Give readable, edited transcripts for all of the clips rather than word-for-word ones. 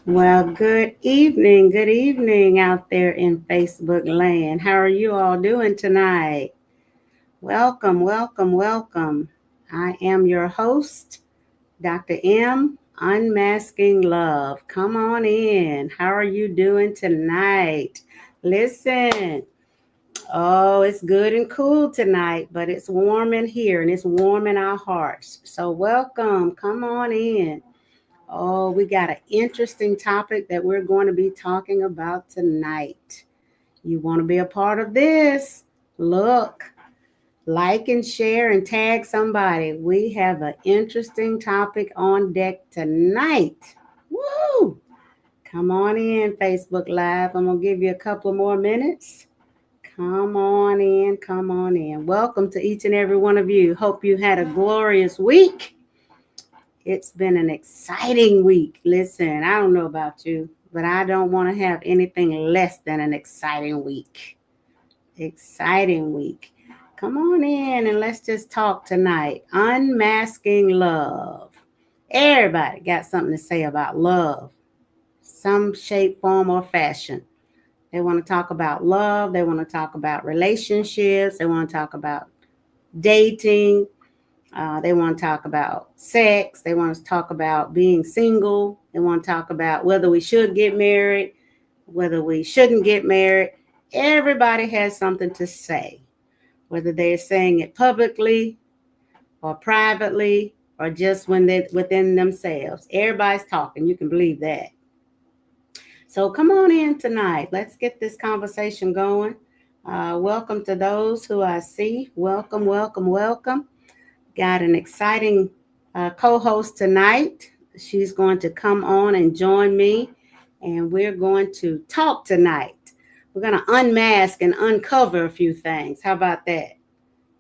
Well, good evening out there in Facebook land. How are you all doing tonight? Welcome, welcome, welcome. I am your host, Dr. M, Unmasking Love. Come on in. How are you doing tonight? Listen, oh, it's good and cool tonight, but it's warm in here and it's warm in our hearts. So, welcome. Come on in. Oh, we got an interesting topic that we're going to be talking about tonight. You want to be a part of this? Look, like and share and tag somebody. We have an interesting topic on deck tonight. Woo! Come on in, Facebook Live. I'm going to give you a couple more minutes. Come on in, come on in. Welcome to each and every one of you. Hope you had a glorious week. It's been an exciting week. Listen, I don't know about you, but I don't want to have anything less than an exciting week. Exciting week. Come on in and let's just talk tonight. Unmasking love. Everybody got something to say about love, some shape, form, or fashion. They want to talk about love. They want to talk about relationships. They want to talk about dating. They want to talk about sex. They want to talk about being single. They want to talk about whether we should get married, whether we shouldn't get married. Everybody has something to say, whether they're saying it publicly or privately or just when they within themselves. Everybody's talking. You can believe that. So come on in tonight. Let's get this conversation going. Welcome to those who I see. Welcome, welcome, welcome. Got an exciting co host tonight. She's going to come on and join me, and we're going to talk tonight. We're going to unmask and uncover a few things. How about that?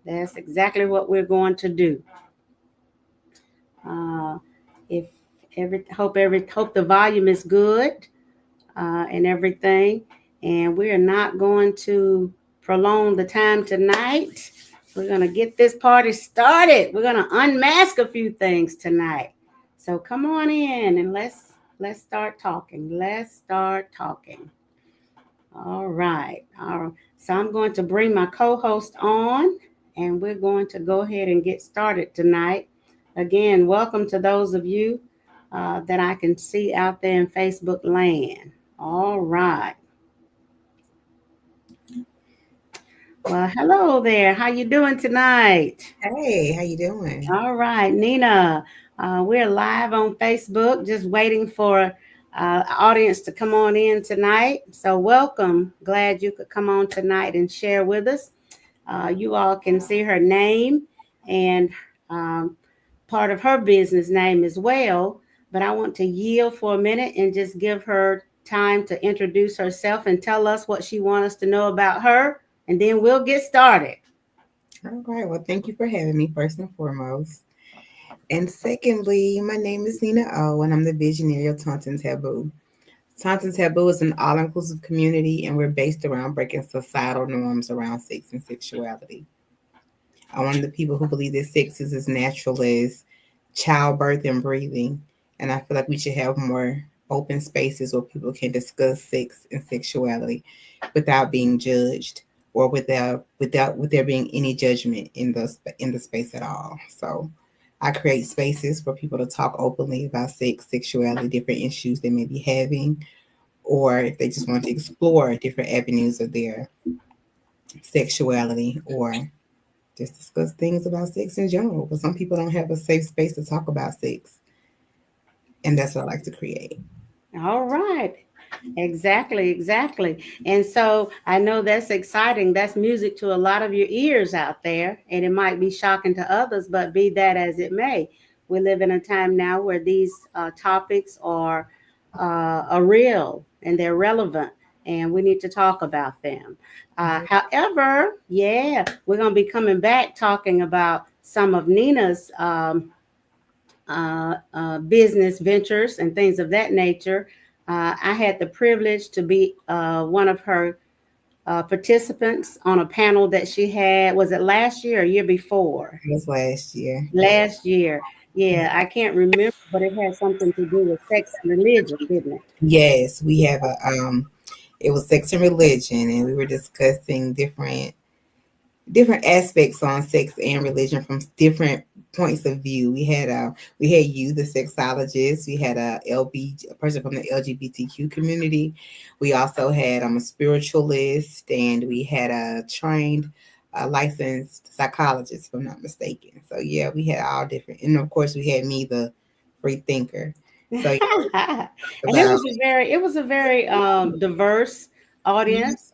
That's exactly what we're going to do. Uh, if hope the volume is good and everything, and we are not going to prolong the time tonight. We're going to get this party started. We're going to unmask a few things tonight. So come on in and let's start talking. Let's start talking. All right. All right. So I'm going to bring my co-host on and we're going to go ahead and get started tonight. Again, welcome to those of you that I can see out there in Facebook land. All right. Well, hello there. How you doing tonight? Hey, how you doing? All right, Nina. We're live on Facebook, just waiting for audience to come on in tonight. So welcome. Glad you could come on tonight and share with us. You all can see her name and um, part of her business name as well. But I want to yield for a minute and just give her time to introduce herself and tell us what she wants us to know about her, and then we'll get started. All right. Well, thank you for having me, first and foremost. And secondly, my name is Nina O, and I'm the visionary of Taunton Taboo. Taunton Taboo is an all inclusive community, and we're based around breaking societal norms around sex and sexuality. I'm one of the people who believe that sex is as natural as childbirth and breathing. And I feel like we should have more open spaces where people can discuss sex and sexuality without being judged or without with there being any judgment in the space at all. So I create spaces for people to talk openly about sex, sexuality, different issues they may be having, or if they just want to explore different avenues of their sexuality or just discuss things about sex in general. But some people don't have a safe space to talk about sex, and that's what I like to create. All right. Exactly, exactly. And so I know that's exciting. That's music to a lot of your ears out there, and it might be shocking to others, but be that as it may, we live in a time now where these topics are real and they're relevant, and we need to talk about them. However, yeah, we're going to be coming back talking about some of Nina's business ventures and things of that nature. I had the privilege to be one of her participants on a panel that she had. Was it last year or year before? It was last year. Last year. Yeah, I can't remember, but it had something to do with sex and religion, didn't it? Yes, we have a it was sex and religion, and we were discussing different aspects on sex and religion from different points of view. We had you, the sexologist. We had a person from the LGBTQ community. We also had a spiritualist, and we had a trained, licensed psychologist, if I'm not mistaken. So yeah, we had all different, and of course we had me, the free thinker. So yeah, And it about was a very diverse mhm, audience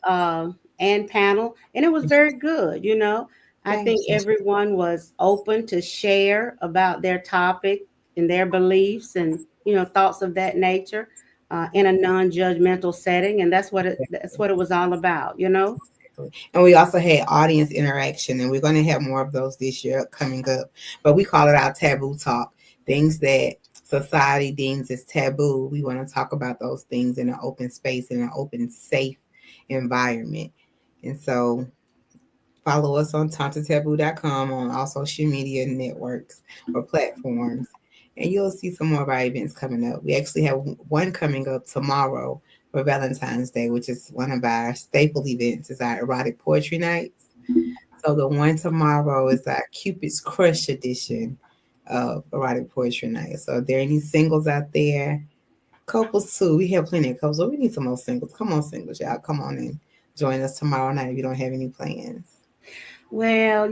and panel, and it was very good. I thank think you. everyone was open to share about their topic and their beliefs and thoughts of that nature in a non-judgmental setting, and that's what it was all about. And we also had audience interaction, and we're going to have more of those this year coming up. But we call it our taboo talk, things that society deems as taboo. We want to talk about those things in an open space, in an open, safe environment. And so follow us on tantataboo.com on all social media networks or platforms. And you'll see some more of our events coming up. We actually have one coming up tomorrow for Valentine's Day, which is one of our staple events, is our erotic poetry nights. So the one tomorrow is our Cupid's Crush edition of erotic poetry night. So if there are any singles out there, couples too, we have plenty of couples, but we need some more singles. Come on, singles, y'all. Come on and join us tomorrow night if you don't have any plans. Well,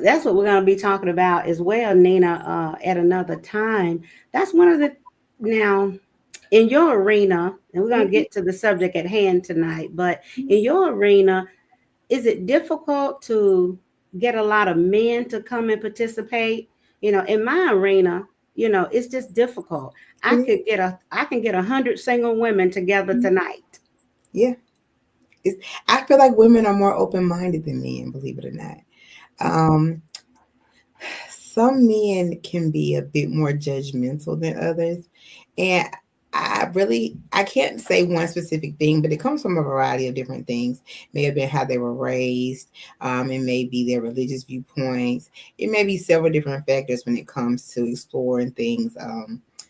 that's what we're going to be talking about as well, Nina, at another time. That's one of the now in your arena, and we're going to Mhm. get to the subject at hand tonight, but in your arena, is it difficult to get a lot of men to come and participate? In my arena, it's just difficult. It is. I can get 100 single women together tonight. Yeah. It's, I feel like women are more open minded than men, believe it or not. Um, some men can be a bit more judgmental than others. And I can't say one specific thing, but it comes from a variety of different things. May have been how they were raised. It may be their religious viewpoints. It may be several different factors when it comes to exploring things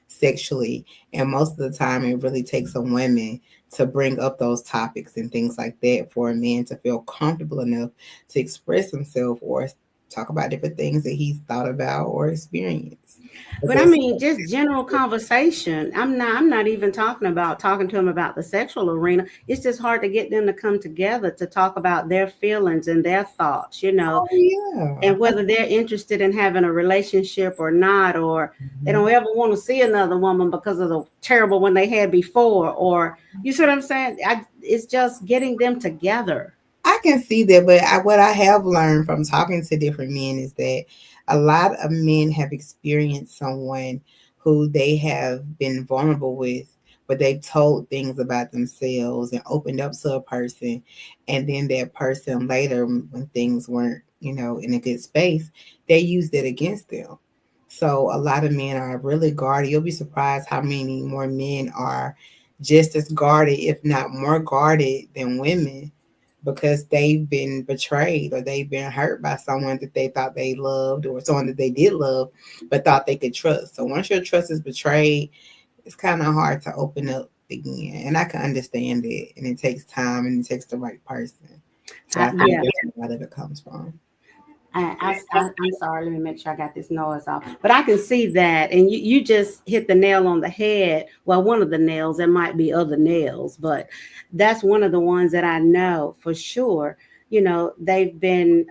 sexually. And most of the time, it really takes a woman to bring up those topics and things like that for a man to feel comfortable enough to express himself or talk about different things that he's thought about or experienced. But I Because mean, just general conversation. I'm not even talking to them about the sexual arena. It's just hard to get them to come together to talk about their feelings and their thoughts, oh yeah. and whether they're interested in having a relationship or not, or they Mhm. don't ever want to see another woman because of the terrible one they had before, or you see what I'm saying? It's just getting them together. I can see that, but what I have learned from talking to different men is that a lot of men have experienced someone who they have been vulnerable with, but they've told things about themselves and opened up to a person, and then that person later, when things weren't, in a good space, they used it against them. So a lot of men are really guarded. You'll be surprised how many more men are just as guarded, if not more guarded, than women because they've been betrayed or they've been hurt by someone that they thought they loved or someone that they did love but thought they could trust. So once your trust is betrayed, it's kind of hard to open up again. And I can understand it. And it takes time and it takes the right person. So I think Yeah. that's where a lot of it comes from. I'm sorry. Let me make sure I got this noise off. But I can see that, and you just hit the nail on the head. Well, one of the nails. There might be other nails, but that's one of the ones that I know for sure. They've been,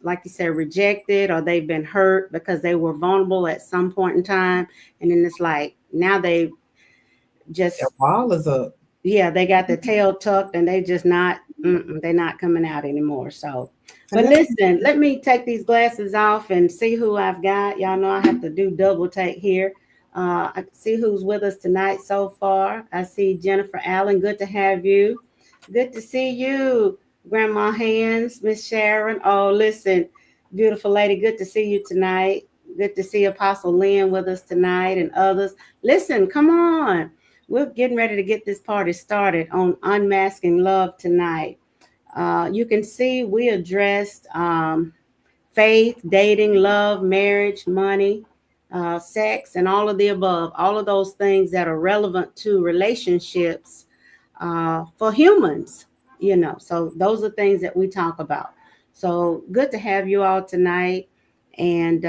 like you said, rejected, or they've been hurt because they were vulnerable at some point in time, and then it's like now they The just wall is up. yeah, they got their tail tucked and they just not, they're not coming out anymore. So, And but that's listen, let me take these glasses off and see who I've got. Y'all know I have to do double take here. I can see who's with us tonight so far. I see Jennifer Allen. Good to have you. Good to see you, Grandma Hands, Miss Sharon. Oh, listen, beautiful lady. Good to see you tonight. Good to see Apostle Lynn with us tonight and others. Listen, come on. We're getting ready to get this party started on Unmasking Love tonight. You can see we addressed faith, dating, love, marriage, money, sex, and all of the above, all of those things that are relevant to relationships for humans, you know. So those are things that we talk about. So good to have you all tonight. And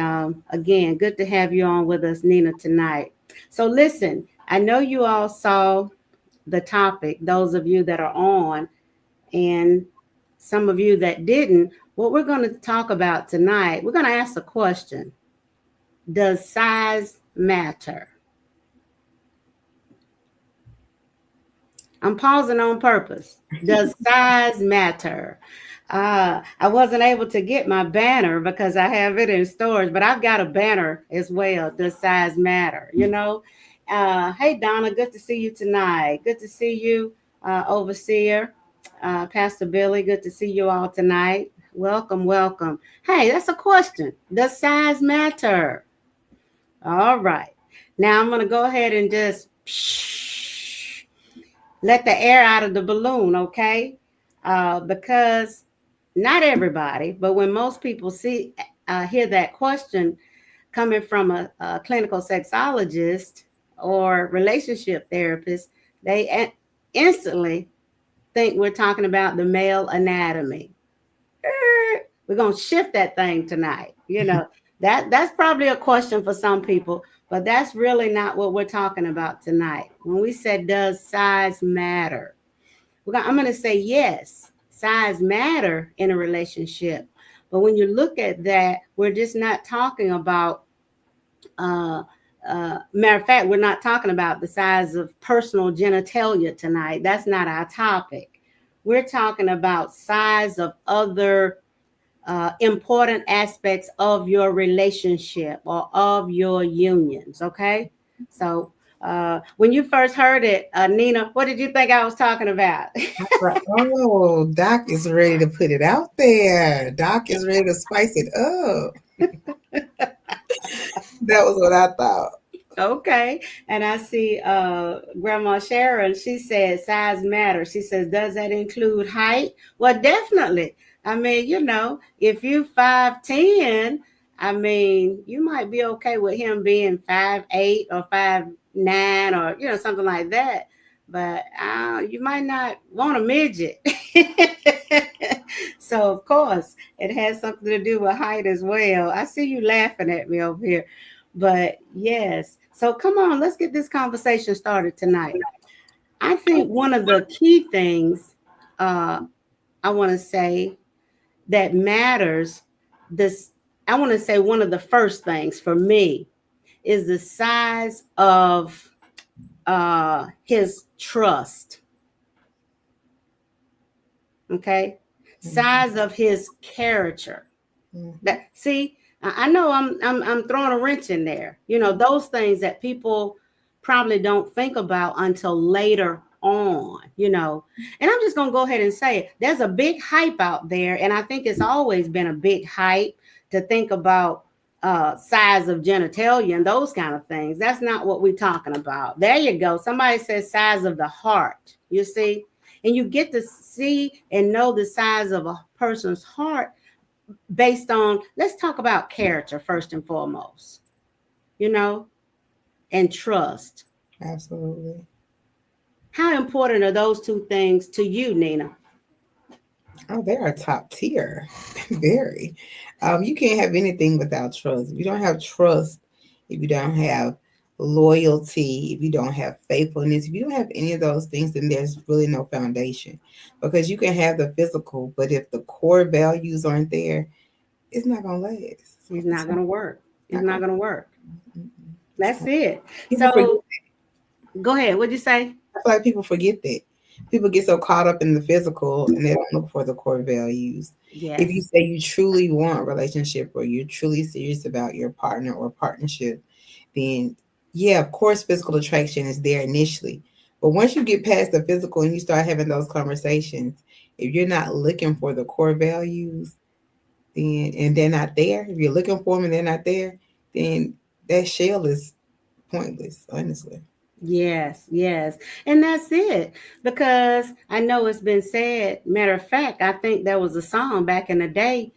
again, good to have you on with us, Nina, tonight. So listen, I know you all saw the topic, those of you that are on, and some of you that didn't. What we're going to talk about tonight, we're going to ask a question. Does size matter? I'm pausing on purpose. Does size matter? I wasn't able to get my banner because I have it in storage, but I've got a banner as well. Does size matter? You know? Hey, Donna, good to see you tonight. Good to see you, Overseer, Pastor Billy. Good to see you all tonight. Welcome, welcome. Hey, that's a question. Does size matter? All right. Now I'm going to go ahead and just let the air out of the balloon, okay? Because not everybody, but when most people hear that question coming from a clinical sexologist or relationship therapist, they instantly think we're talking about the male anatomy. We're gonna shift that thing tonight. You know, that's probably a question for some people, but that's really not what we're talking about tonight. When we said does size matter? I'm gonna say yes, size matter in a relationship. But when you look at that, we're just not talking about uh matter of fact, we're not talking about the size of personal genitalia tonight. That's not our topic. We're talking about size of other important aspects of your relationship or of your unions. Okay. So when you first heard it, Nina, what did you think I was talking about? Right. Oh, Doc is ready to put it out there. Doc is ready to spice it up. That was what I thought. Okay. And I see Grandma Sharon, she said size matters. She says, does that include height? Well, definitely. I mean, you know, if you 5'10", I mean, you might be okay with him being 5'8" or 5'9" or, you know, something like that. But you might not want a midget. So, of course, it has something to do with height as well. I see you laughing at me over here. But yes, so come on, let's get this conversation started tonight. I think one of the key things uh, I want to say that matters, this I want to say one of the first things for me is the size of his trust. Okay, size of his character. Mm-hmm. That see, I know I'm throwing a wrench in there. You know, those things that people probably don't think about until later on, you know. And I'm just gonna go ahead and say it. There's a big hype out there, and I think it's always been a big hype to think about size of genitalia and those kind of things. That's not what we're talking about. There you go. Somebody says size of the heart, you see, and you get to see and know the size of a person's heart based on, let's talk about character first and foremost, you know, and trust. Absolutely. How important are those two things to you, Nina? Oh, they are top tier. Very. You can't have anything without trust. If you don't have trust, if you don't have loyalty, if you don't have faithfulness, if you don't have any of those things, then there's really no foundation. Because you can have the physical, but if the core values aren't there, it's not gonna last. It's not going to work. It's Not not gonna. going to work. It's That's not. it. People forget. So go ahead. What'd you say? I feel like people forget that. People get so caught up in the physical and they don't look for the core values. If you Yes. say you truly want a relationship or you're truly serious about your partner or partnership, then yeah, of course, physical attraction is there initially. But once you get past the physical and you start having those conversations, if you're not looking for the core values, then and they're not there, if you're looking for them and they're not there, then that shell is pointless, honestly. Yes, yes. And that's it. Because I know it's been said, matter of fact, I think there was a song back in the day,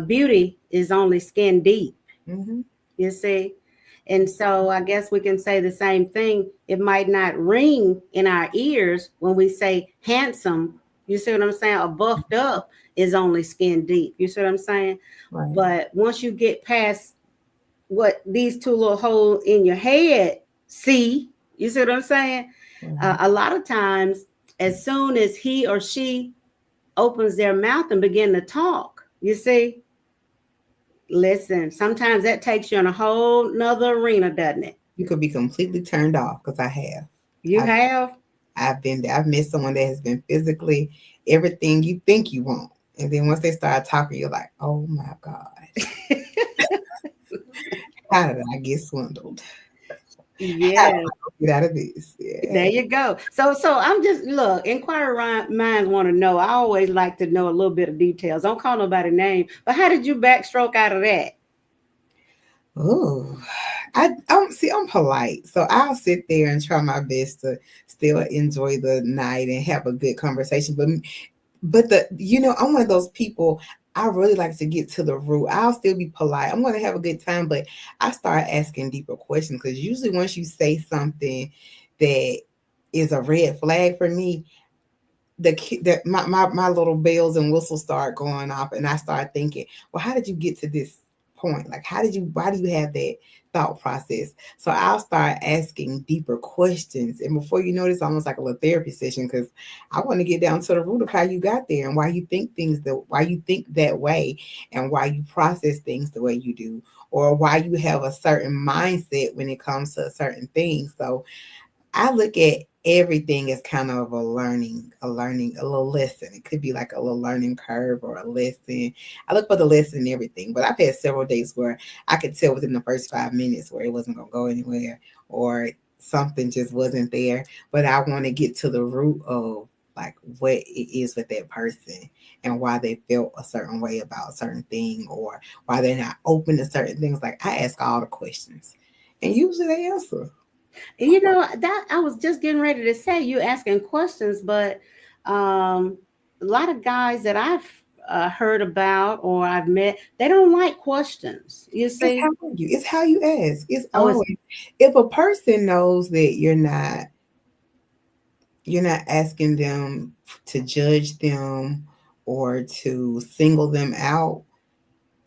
beauty is only skin deep, Hmm. you see. And so I guess we can say the same thing. It might not ring in our ears when we say handsome. You see what I'm saying? Or buffed up is only skin deep. You see what I'm saying? Right. But once you get past what these two little holes in your head see, you see what I'm saying? Right. A lot of times, as soon as he or she opens their mouth and begin to talk, you see, listen, sometimes that takes you in a whole nother arena, doesn't it? You could be completely turned off because I have. You I've have. I've been there. I've met someone that has been physically everything you think you want. And then once they start talking, you're like, oh my gosh, how did I get swindled? How do Yeah, I get out of this? there Yeah. you go. So I'm just look. Inquiring minds want to know. I always like to know a little bit of details. Don't call nobody name. But how did you backstroke out of that? Oh, I'm see. I'm polite, so I'll sit there and try my best to still enjoy the night and have a good conversation. But I'm one of those people. I really like to get to the root. I'll still be polite. I'm going to have a good time, but I start asking deeper questions because usually once you say something that is a red flag for me, my little bells and whistles start going off, and I start thinking, well, how did you get to this point? Like, why do you have that thought process? So I'll start asking deeper questions, and before you know, it's almost like a little therapy session because I want to get down to the root of how you got there and why you think that way, and why you process things the way you do, or why you have a certain mindset when it comes to a certain thing. So I look at everything as kind of a little lesson. It could be like a little learning curve or a lesson. I look for the lesson in everything, but I've had several days where I could tell within the first 5 minutes where it wasn't going to go anywhere or something just wasn't there. But I want to get to the root of like what it is with that person and why they felt a certain way about a certain thing or why they're not open to certain things. Like I ask all the questions and usually they answer. You know that I was just getting ready to say you asking questions, but a lot of guys that I've heard about or I've met, they don't like questions. You It's see? how you it's how you ask. It's Oh, it's always if a person knows that you're not asking them to judge them or to single them out.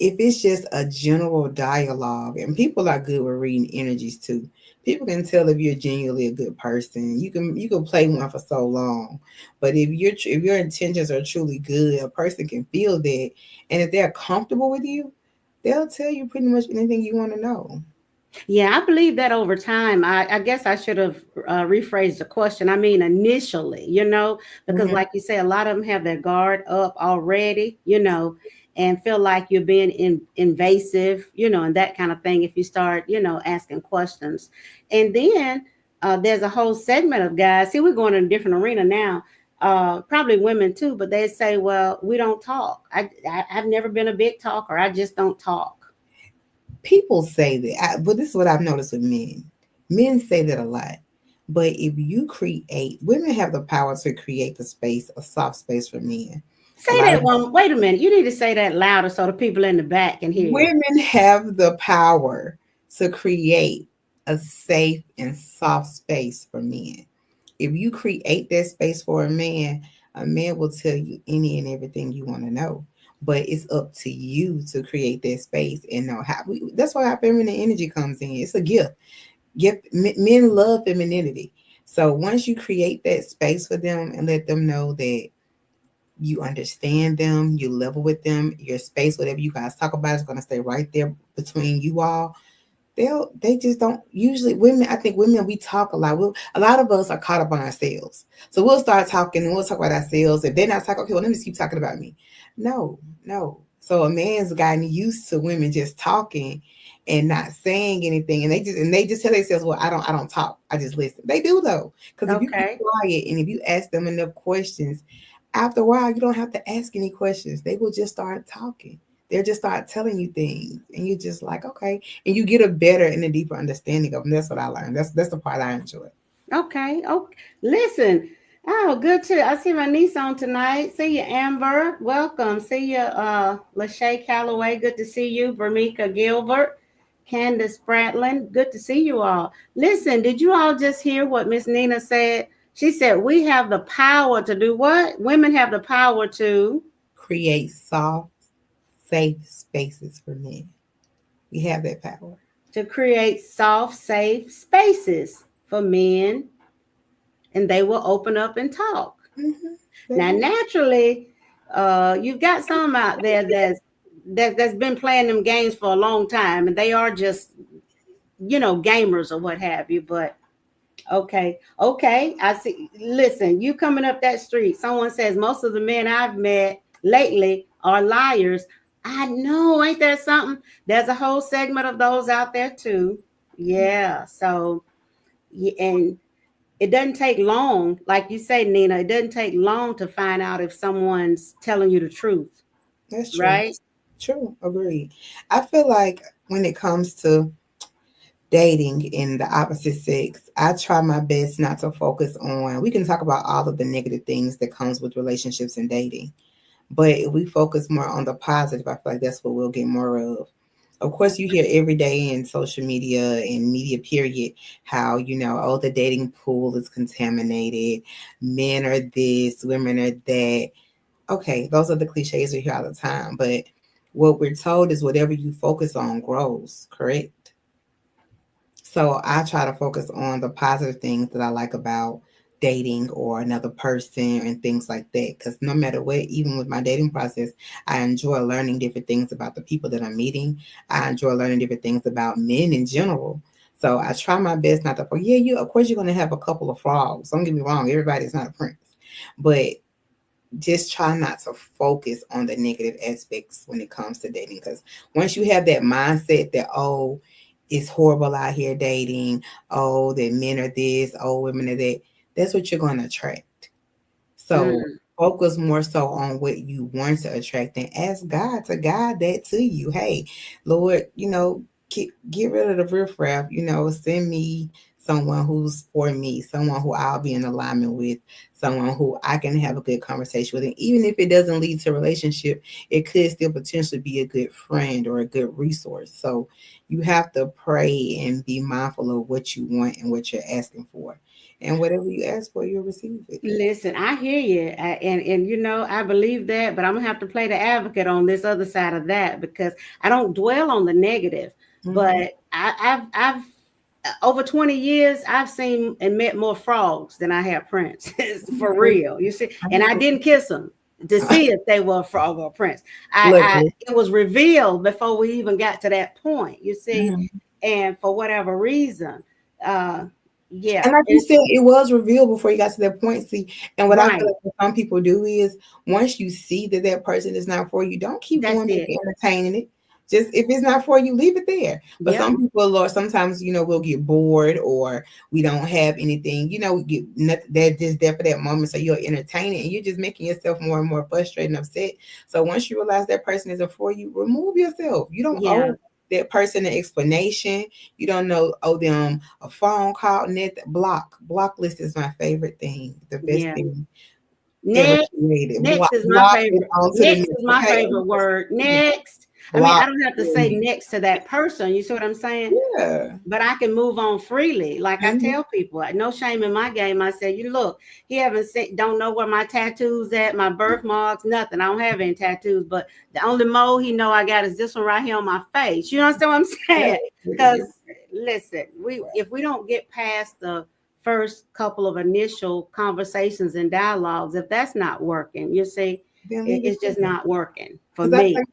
If it's just a general dialogue, and people are good with reading energies too. People can tell if you're genuinely a good person. You can play one for so long, but if your intentions are truly good, a person can feel that, and if they're comfortable with you, they'll tell you pretty much anything you want to know. Yeah, I believe that over time. I guess I should have rephrased the question. I mean, initially, because Hmm. like you say, a lot of them have their guard up already, and feel like you're being invasive, and that kind of thing if you start, asking questions. And then there's a whole segment of guys. See, we're going in a different arena now. Probably women too, but they say, well, we don't talk. I've never been a big talker. I just don't talk. People say that, but this is what I've noticed with men. Men say that a lot. But if you create, women have the power to create the space, a soft space for men. A Say lot of that one. Wait a minute. You need to say that louder so the people in the back can hear you. women have the power to create a safe and soft space for men. If you create that space for a man will tell you any and everything you want to know. But it's up to you to create that space and know how. That's why our feminine energy comes in. It's a gift. Men love femininity. So once you create that space for them and let them know that you understand them, you level with them, your space, whatever you guys talk about is going to stay right there between you all. They just don't usually women. I think women we talk a lot. A lot of us are caught up on ourselves, so we'll start talking and we'll talk about ourselves. If they're not talking, okay, well let me just keep talking about me. No, no. So a man's gotten used to women just talking and not saying anything, and they just tell themselves, well, I don't talk. I just listen. They do though, because if you be Okay. quiet and if you ask them enough questions, after a while you don't have to ask any questions. They will just start talking. They'll just start telling you things, and you're just like, okay, and you get a better and a deeper understanding of them. That's what I learned. That's the part I enjoy. Okay. Okay. Listen. Oh, good to I see my niece on tonight. See you, Amber. Welcome. See you, Lachey Calloway. Good to see you, Vermika Gilbert. Candace Spratlin, good to see you all. Listen, did you all just hear what Miss Nina said? She said, we have the power to do what? Women have the power Create soft, safe spaces for men. We have that power. create soft, safe spaces for men, and they will open up and talk. Mm-hmm. They Now, will. naturally, you've got some out there that's been playing them games for a long time, and they are just gamers or what have you. But okay, okay, I see. Listen, you coming up that street, someone says most of the men I've met lately are liars. I know, ain't that something? There's a whole segment of those out there too. Yeah, so and it doesn't take long, like you say, Nina, it doesn't take long to find out if someone's telling you the truth, That's true. right? True. Agreed. I feel like when it comes to dating in the opposite sex, I try my best not to focus on. We can talk about all of the negative things that comes with relationships and dating, but if we focus more on the positive, I feel like that's what we'll get more of. Of course, you hear every day in social media and media, period, how, oh, the dating pool is contaminated. Men are this, women are that. Okay, those are the cliches we hear all the time. But what we're told is whatever you focus on grows, correct? So I try to focus on the positive things that I like about dating or another person and things like that. Because no matter what, even with my dating process, I enjoy learning different things about the people that I'm meeting. I enjoy learning different things about men in general. So I try my best not to. Yeah, of course you're gonna have a couple of frogs. Don't get me wrong, everybody's not a prince, but just try not to focus on the negative aspects when it comes to dating. Because once you have that mindset that, oh, it's horrible out here dating, oh, that men are this, oh, women are that, that's what you're going to attract. So Mm. focus more so on what you want to attract and ask God to guide that to you. Hey, Lord, get rid of the riffraff, send me someone who's for me, someone who I'll be in alignment with, someone who I can have a good conversation with. And even if it doesn't lead to a relationship, it could still potentially be a good friend or a good resource. So you have to pray and be mindful of what you want and what you're asking for. And whatever you ask for, you'll receive it. Listen, I hear you, and I believe that, but I'm gonna have to play the advocate on this other side of that because I don't dwell on the negative, but Mm-hmm. I've over 20 years, I've seen and met more frogs than I have princes for real. You see, and I didn't kiss them to see if they were a frog or a prince. I Look. it was revealed before we even got to that point. You see, Mhm. and for whatever reason, uh, yeah, And like you it's said, it was revealed before you got to that point. See, and what I feel right. like what some people do is once you see that that person is not for you, don't keep That's going back it. and entertaining it. Just if it's not for you, leave it there. But Yep. some people, or sometimes, we'll get bored or we don't have anything, we get nothing that just there for that moment. So you'll entertain it and you're just making yourself more and more frustrated and upset. So once you realize that person isn't for you, remove yourself. You don't Yeah. owe that person an explanation. You don't owe them a phone call. Net block list is my favorite thing. The best Yeah. thing ever Next. created. Next is my Block it favorite. onto the Next next. is my Okay, favorite word. Next. I mean, I block. don't have to say next to that person. You see what I'm saying? Yeah. But I can move on freely. Like I Mhm. tell people, no shame in my game. I said, you look, he haven't seen, don't know where my tattoos at, my birthmarks, nothing. I don't have any tattoos, but the only mole he know I got is this one right here on my face. You understand what I'm Yeah. saying? Because listen, if we don't get past the first couple of initial conversations and dialogues, if that's not working, you see, Then leave it it's just there. not working for Because I me. think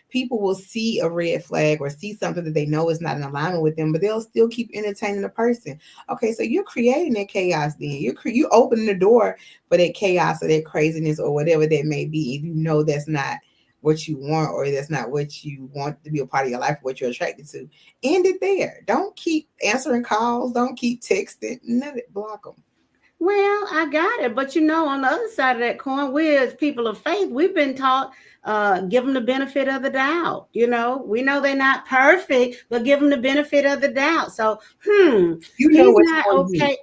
people will see a red flag or see something that they know is not in alignment with them, but they'll still keep entertaining the person. Okay, so you're creating that chaos then. You opening the door for that chaos or that craziness or whatever that may be. If you know that's not what you want or that's not what you want to be a part of your life, what you're attracted to, end it there. Don't keep answering calls. Don't keep texting. None of it. Block them. Well, I got it. But on the other side of that coin, we as people of faith, we've been taught give them the benefit of the doubt. We know they're not perfect, but give them the benefit of the doubt. So, You know he's what's not for you. okay.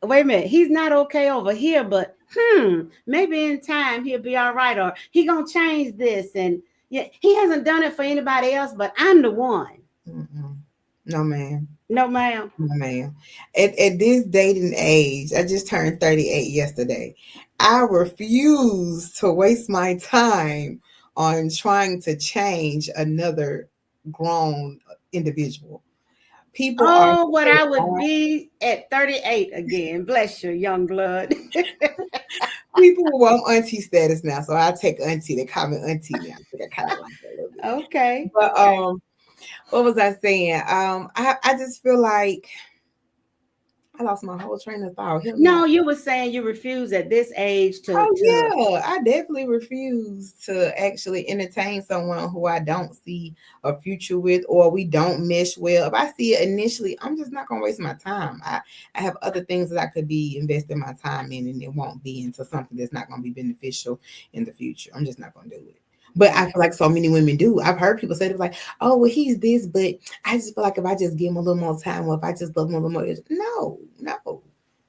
Wait a minute, he's not okay over here, but maybe in time he'll be all right, or he gonna change this. And yeah, he hasn't done it for anybody else, but I'm the one. Mm-mm. No, ma'am. No, ma'am. No, ma'am. At this dating age, I just turned 38 yesterday. I refuse to waste my time on trying to change another grown individual. People are Oh, what so I would hard. be at 38 again. Bless you, young blood. People want auntie status now, so I take auntie. They call me auntie now. I think I kind of like that a little bit. Okay, But okay. what was I saying? I just feel like I lost my whole train of thought. Help me No, out. you were saying you refuse at this age to Oh yeah, I definitely refuse to actually entertain someone who I don't see a future with or we don't mesh well. If I see it initially, I'm just not gonna waste my time. I have other things that I could be investing my time in and it won't be into something that's not gonna be beneficial in the future. I'm just not gonna do it. But I right. feel like so many women do. I've heard people say they're like, oh well he's this, but I just feel like if I just give him a little more time or if I just love him a little more, no, no.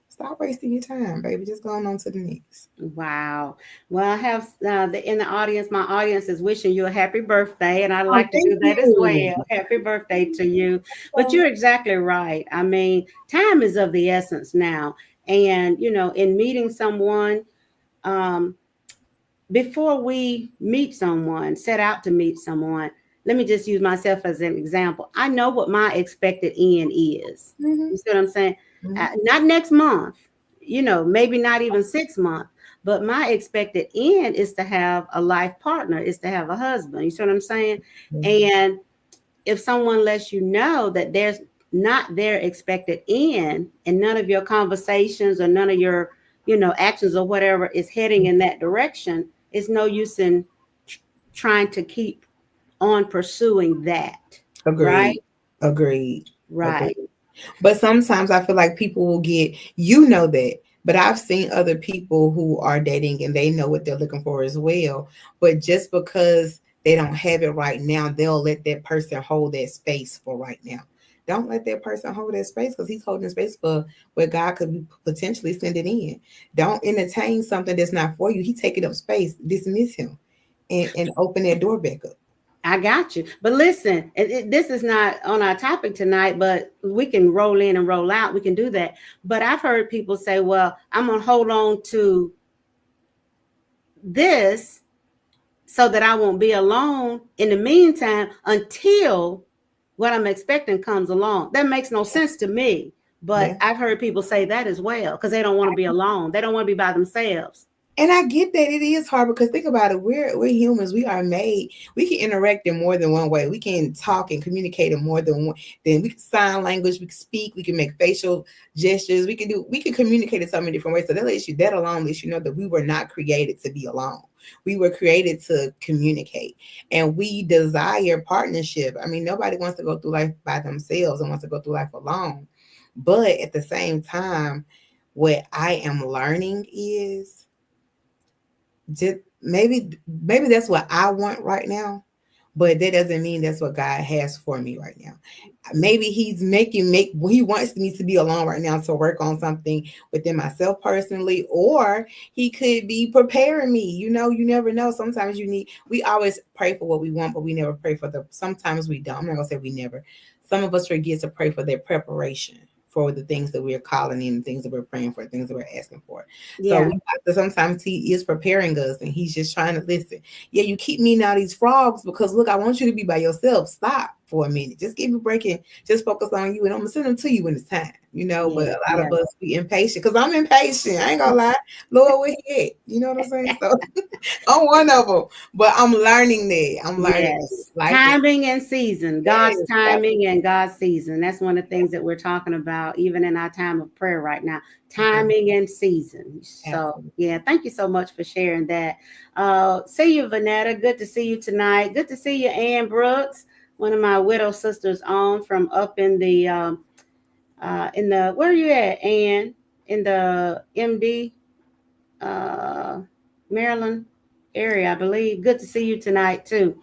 Stop wasting your time, baby. Just going on to the next. Wow. Well, I have in the audience, my audience is wishing you a happy birthday, and I'd Oh, like to thank do that as you. well. Happy birthday to you. But So, you're exactly right. I mean, time is of the essence now. And, in meeting someone, um, before we meet someone, set out to meet someone, let me just use myself as an example. I know what my expected end is. mhm, You see what I'm saying? mhm, Not next month, maybe not even 6 months, but my expected end is to have a life partner, is to have a husband. You see what I'm saying? yeah, And if someone lets you know that there's not their expected end and none of your conversations or none of your actions or whatever is heading in that direction, it's no use in trying to keep on pursuing that. Right. agreed, agreed, agreed. Right. But sometimes I feel like people will get, you know that, but I've seen other people who are dating and they know what they're looking for as well. But just because they don't have it right now, they'll let that person hold that space for right now. Don't let that person hold that space because he's holding space for where God could potentially send it in. Don't entertain something that's not for you. He taking up space. Dismiss him and open that door back up. I got you. But listen, this is not on our topic tonight, but we can roll in and roll out. We can do that. But I've heard people say, well, I'm going to hold on to this so that I won't be alone in the meantime until what I'm expecting comes along. That makes no sense to me. But Yeah. I've heard people say that as well because they don't want to be alone. They don't want to be by themselves. And I get that it is hard because think about it, we're humans. We are made. We can interact in more than one way. We can talk and communicate in more than one. Then we can sign language. We can speak. We can make facial gestures. We can communicate in so many different ways. So that alone lets you know that we were not created to be alone. We were created to communicate, and we desire partnership. I mean, nobody wants to go through life by themselves and wants to go through life alone. But at the same time, what I am learning is just maybe that's what I want right now, but that doesn't mean that's what God has for me right now. Maybe he's make he wants me to be alone right now to work on something within myself personally, or he could be preparing me. You never know. Sometimes we always pray for what we want, but we never pray for sometimes we don't. I'm not gonna say we never. Some of us forget to pray for their preparation for the things that we're calling in, things that we're praying for, things that we're asking for. So Yeah. we have to, sometimes he is preparing us and he's just trying to listen. Yeah, you keep meeting all these frogs because look, I want you to be by yourself. Stop for a minute. Just give me a break and just focus on you. And I'm gonna send them to you when it's time. But Yeah. a lot Yeah. of us be impatient because I'm impatient. I ain't gonna lie. Lord, where he at? You know what I'm saying? So I'm one of them. But I'm learning that. I'm learning that. Yes. Life is Timing and season, God's yes, life is timing and God's season. That's one of the things that we're talking about, even in our time of prayer right now. yeah, Timing and season. So, absolutely. yeah, thank you so much for sharing that. See you, Vanetta. Good to see you tonight. Good to see you, Ann Brooks, one of my widow sisters on from up in the, where are you at, Ann? In the MD uh, Maryland area, I believe. Good to see you tonight, too.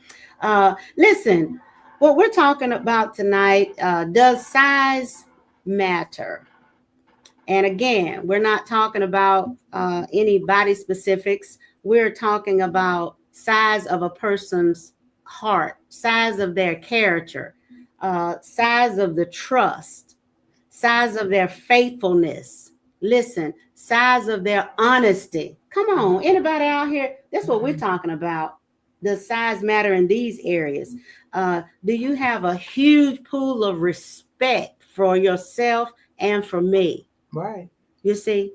Listen, what we're talking about tonight, does size matter? And again, we're not talking about any body specifics. We're talking about size of a person's heart, size of their character. size of the trust, size of their faithfulness. Listen, size of their honesty. Come on, anybody out here? That's what we're talking about. Does size matter in these areas? Do you have a huge pool of respect for yourself and for me? Right. You see?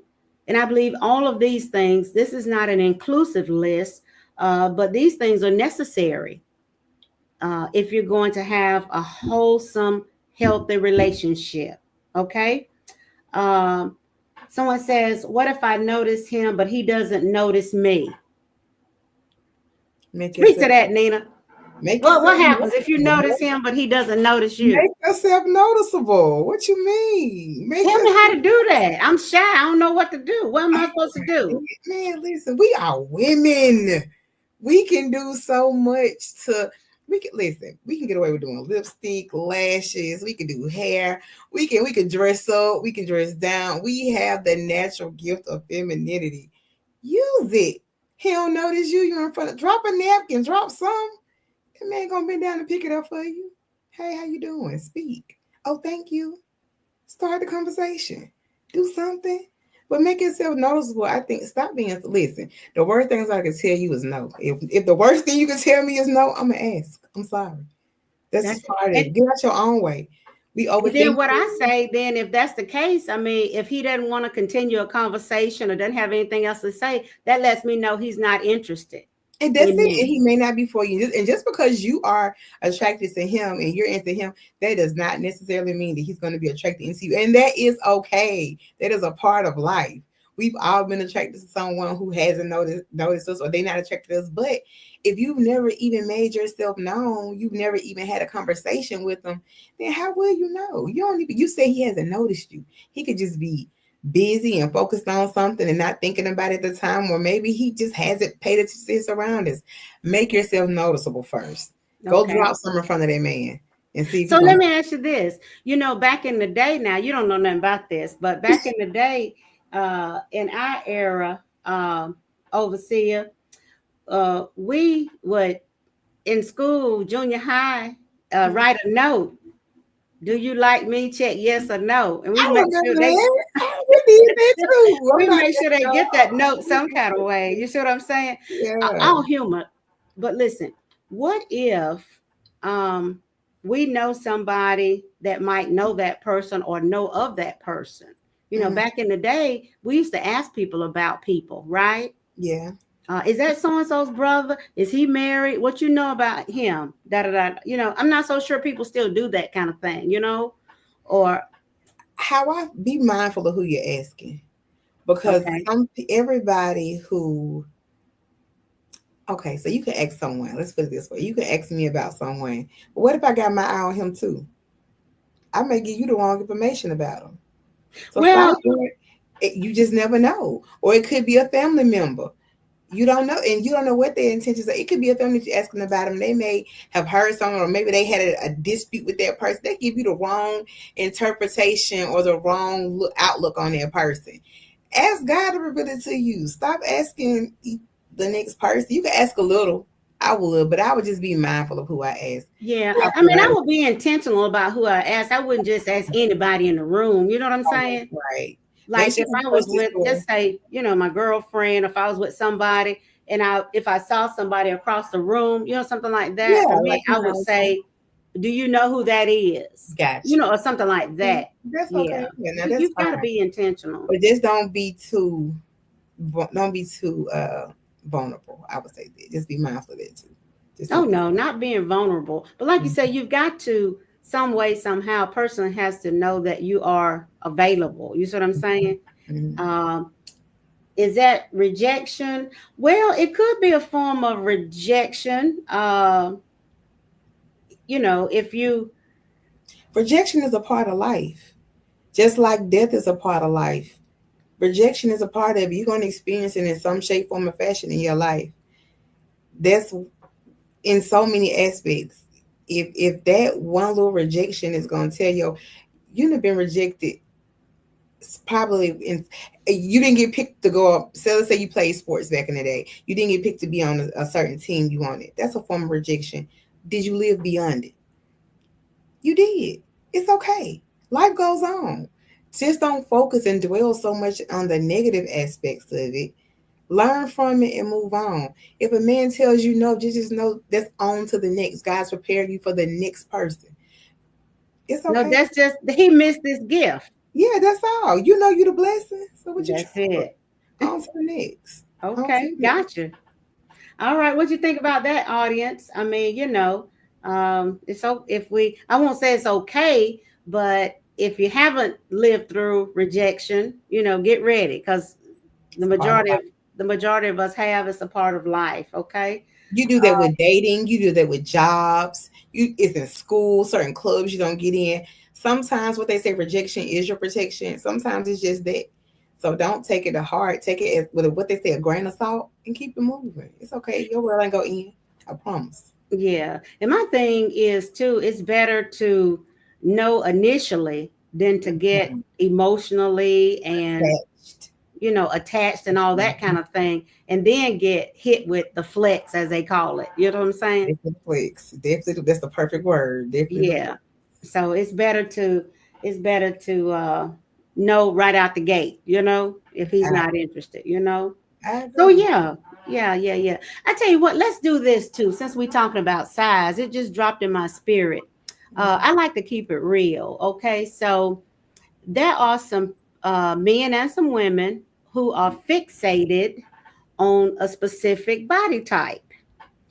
And I believe all of these things, this is not an inclusive list, but these things are necessary if you're going to have a wholesome, healthy relationship. Okay? Um, Someone says, what if I notice him, but he doesn't notice me? Make Speak to yourself that, Nina. make Well, yourself what happens if you noticeable. notice him, but he doesn't notice you? Make yourself noticeable. What you mean? Make Tell me yourself how to do that. I'm shy. I don't know what to do. What am I supposed to do? man, listen, we are women. We can do so much to we can listen, we can get away with doing lipstick, lashes, we can do hair, we can dress up, we can dress down. We have the natural gift of femininity. Use it. He don't notice you, you're in front of drop a napkin, drop some. That man gonna bend down and pick it up for you. Hey, how you doing? Speak. Oh, thank you. Start the conversation. Do something. But make yourself noticeable. I think stop being listen. The worst things I can tell you is no. If the worst thing you can tell me is no, I'm gonna ask. I'm sorry. That's That's just part of and, it. Get out your own way. We and overthink then what I things. say, then if that's the case, I mean, if he doesn't want to continue a conversation or doesn't have anything else to say, that lets me know he's not interested And that's in it. And me. he may not be for you. And just because you are attracted to him and you're into him, that does not necessarily mean that he's going to be attracted into you. And that is okay. That is a part of life. We've all been attracted to someone who hasn't noticed us or they're not attracted to us. But if you've never even made yourself known, you've never even had a conversation with them, then how will you know? You don't even you say he hasn't noticed you. He could just be busy and focused on something and not thinking about it at the time, or maybe he just hasn't paid attention to his surroundings. Make yourself noticeable first. Go Okay. drop some in front of that man and see if So he's gonna. let me ask you this. Back in the day, now you don't know nothing about this, but back in the day, in our era, overseer, we would in school, junior high, write a note. Do you like me? Check yes or no, and we I make sure remember they that. We did that too. I'm we not make sure they that get that old. note some kind of way. You see what I'm saying? Yeah. All humor. But listen, what if um, we know somebody that might know that person or know of that person? Mhm. Back in the day, we used to ask people about people, right? Yeah. Is that so and so's brother? Is he married? What you know about him? Da da da. I'm not so sure people still do that kind of thing. Or How I be mindful of who you're asking because okay. everybody who okay, so you can ask someone. Let's put it this way: you can ask me about someone, but what if I got my eye on him too? I may give you the wrong information about him. So stop Well, doing it. You just never know. Or it could be a family member. You don't know, and you don't know what their intentions are. It could be a family that you're asking about them. They may have heard someone, or maybe they had a dispute with that person. They give you the wrong interpretation or the wrong outlook on that person. Ask God to reveal it to you. Stop asking the next person. You can ask a little. I would, but I would just be mindful of who I ask. yeah. I I feel mean, I like, would be intentional about who I ask. I wouldn't just ask anybody in the room. You know what I'm oh, saying? that's right. Make Like sure if the I was person is with, for. just say, my girlfriend, if I was with somebody and if I saw somebody across the room, something like that, for Yeah, me, like I would say, do you know who that is? got you. Or something like Mm, that. that's Yeah. okay. Yeah, now that's You've got to fine. be intentional. But just don't be too vulnerable. I would say that. Just be mindful of that too. Just Oh don't be. no, not being vulnerable. But like you Mhm, said, you've got to some way, somehow, a person has to know that you are available. You see what I'm saying? mhm. Um, is that rejection? Well, it could be a form of rejection. If you Rejection is a part of life, just like death is a part of life. Rejection is a part of it. You're going to experience it in some shape, form, or fashion in your life. That's in so many aspects. If that one little rejection is going to tell you you've been rejected probably in you didn't get picked to go up. So let's say you played sports back in the day. You didn't get picked to be on a certain team you wanted. That's a form of rejection. Did you live beyond it? You did. It's okay. Life goes on. Just don't focus and dwell so much on the negative aspects of it. Learn from it and move on. If a man tells you no, just know that's on to the next. God's prepared you for the next person. It's No, okay. that's just he missed this gift. Yeah, that's all. You know you the blessing. So what you That's trying for? it. On to the next. On to Okay, the next. gotcha. All right, what you think about that, audience? I mean, it's so if we, I won't say it's okay, but if you haven't lived through rejection, get ready because the It's a part of majority of life. the majority of us have it's a part of life. Okay. You do that with dating. You do that with jobs. You it's in school, certain clubs you don't get in. Sometimes what they say rejection is your protection. Sometimes it's just that. So don't take it to heart. Take it as with what they say a grain of salt and keep it moving. It's okay. Your world ain't go in. I promise. Yeah. And my thing is too, it's better to know initially than to get Mhm. emotionally and Attached. attached and all that kind Mhm. of thing, and then get hit with the flex as they call it. You know what I'm saying? Definitely flex. Definitely, that's the perfect word. Definitely the Yeah. flex. So it's better to know right out the gate, if he's I, not interested. I So agree. yeah. I tell you what, let's do this too. Since we talking about size, it just dropped in my spirit. Mhm. I like to keep it real. Okay, so there are some men and some women who are fixated on a specific body type,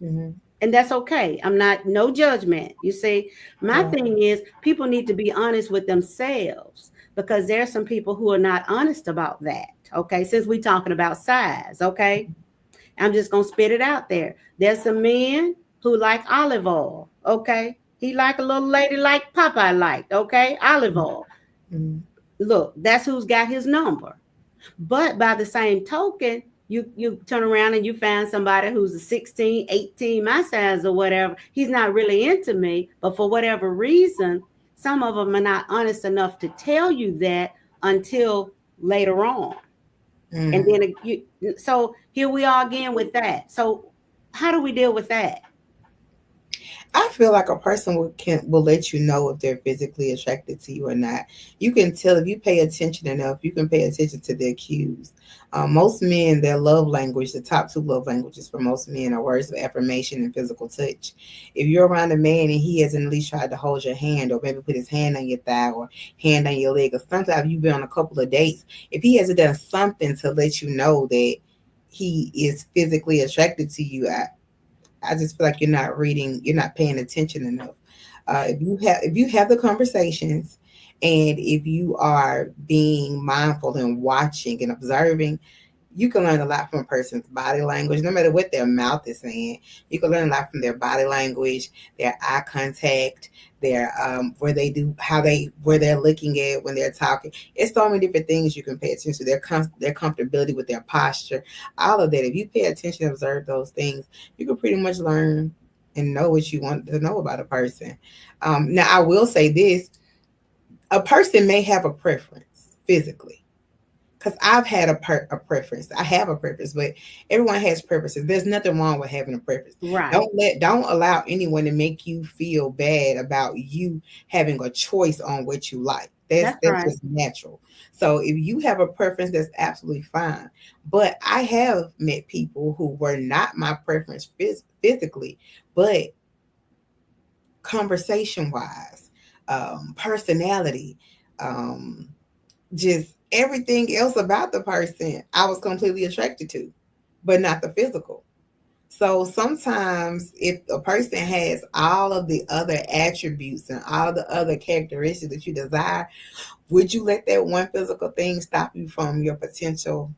Mhm. and that's okay. I'm not no judgment. You see, my Right. thing is people need to be honest with themselves because there are some people who are not honest about that. Okay, since we talking about size, okay, I'm just gonna spit it out there. There's some men who like olive oil. Okay, he like a little lady like Popeye liked. Okay, olive oil. Mhm. Look, that's who's got his number. But by the same token, you turn around and you find somebody who's a 16, 18, my size or whatever. He's not really into me, but for whatever reason, some of them are not honest enough to tell you that until later on. And Mhm. then so here we are again with that. So how do we deal with that? I feel like a person will let you know if they're physically attracted to you or not. You can tell if you pay attention enough. You can pay attention to their cues. Most men, their love language, the top two love languages for most men are words of affirmation and physical touch. If you're around a man and he hasn't at least tried to hold your hand or maybe put his hand on your thigh or hand on your leg, or sometimes you've been on a couple of dates, if he hasn't done something to let you know that he is physically attracted to you, I just feel like you're not paying attention enough. If you have the conversations, and if you are being mindful and watching and observing, you can learn a lot from a person's body language, no matter what their mouth is saying. You can learn a lot from their body language, their eye contact, their where they do how they where they're looking at when they're talking. It's so many different things you can pay attention to. Their comfortability with their posture, all of that. If you pay attention and observe those things, you can pretty much learn and know what you want to know about a person. Now, I will say this: a person may have a preference physically, because I've had a preference. I have a preference, but everyone has preferences. There's nothing wrong with having a preference. Right. Don't allow anyone to make you feel bad about you having a choice on what you like. That's That's that's right. just natural. So if you have a preference, that's absolutely fine. But I have met people who were not my preference physically, but conversation wise, personality, um, just everything else about the person I was completely attracted to, but not the physical. So sometimes if a person has all of the other attributes and all the other characteristics that you desire, would you let that one physical thing stop you from your potential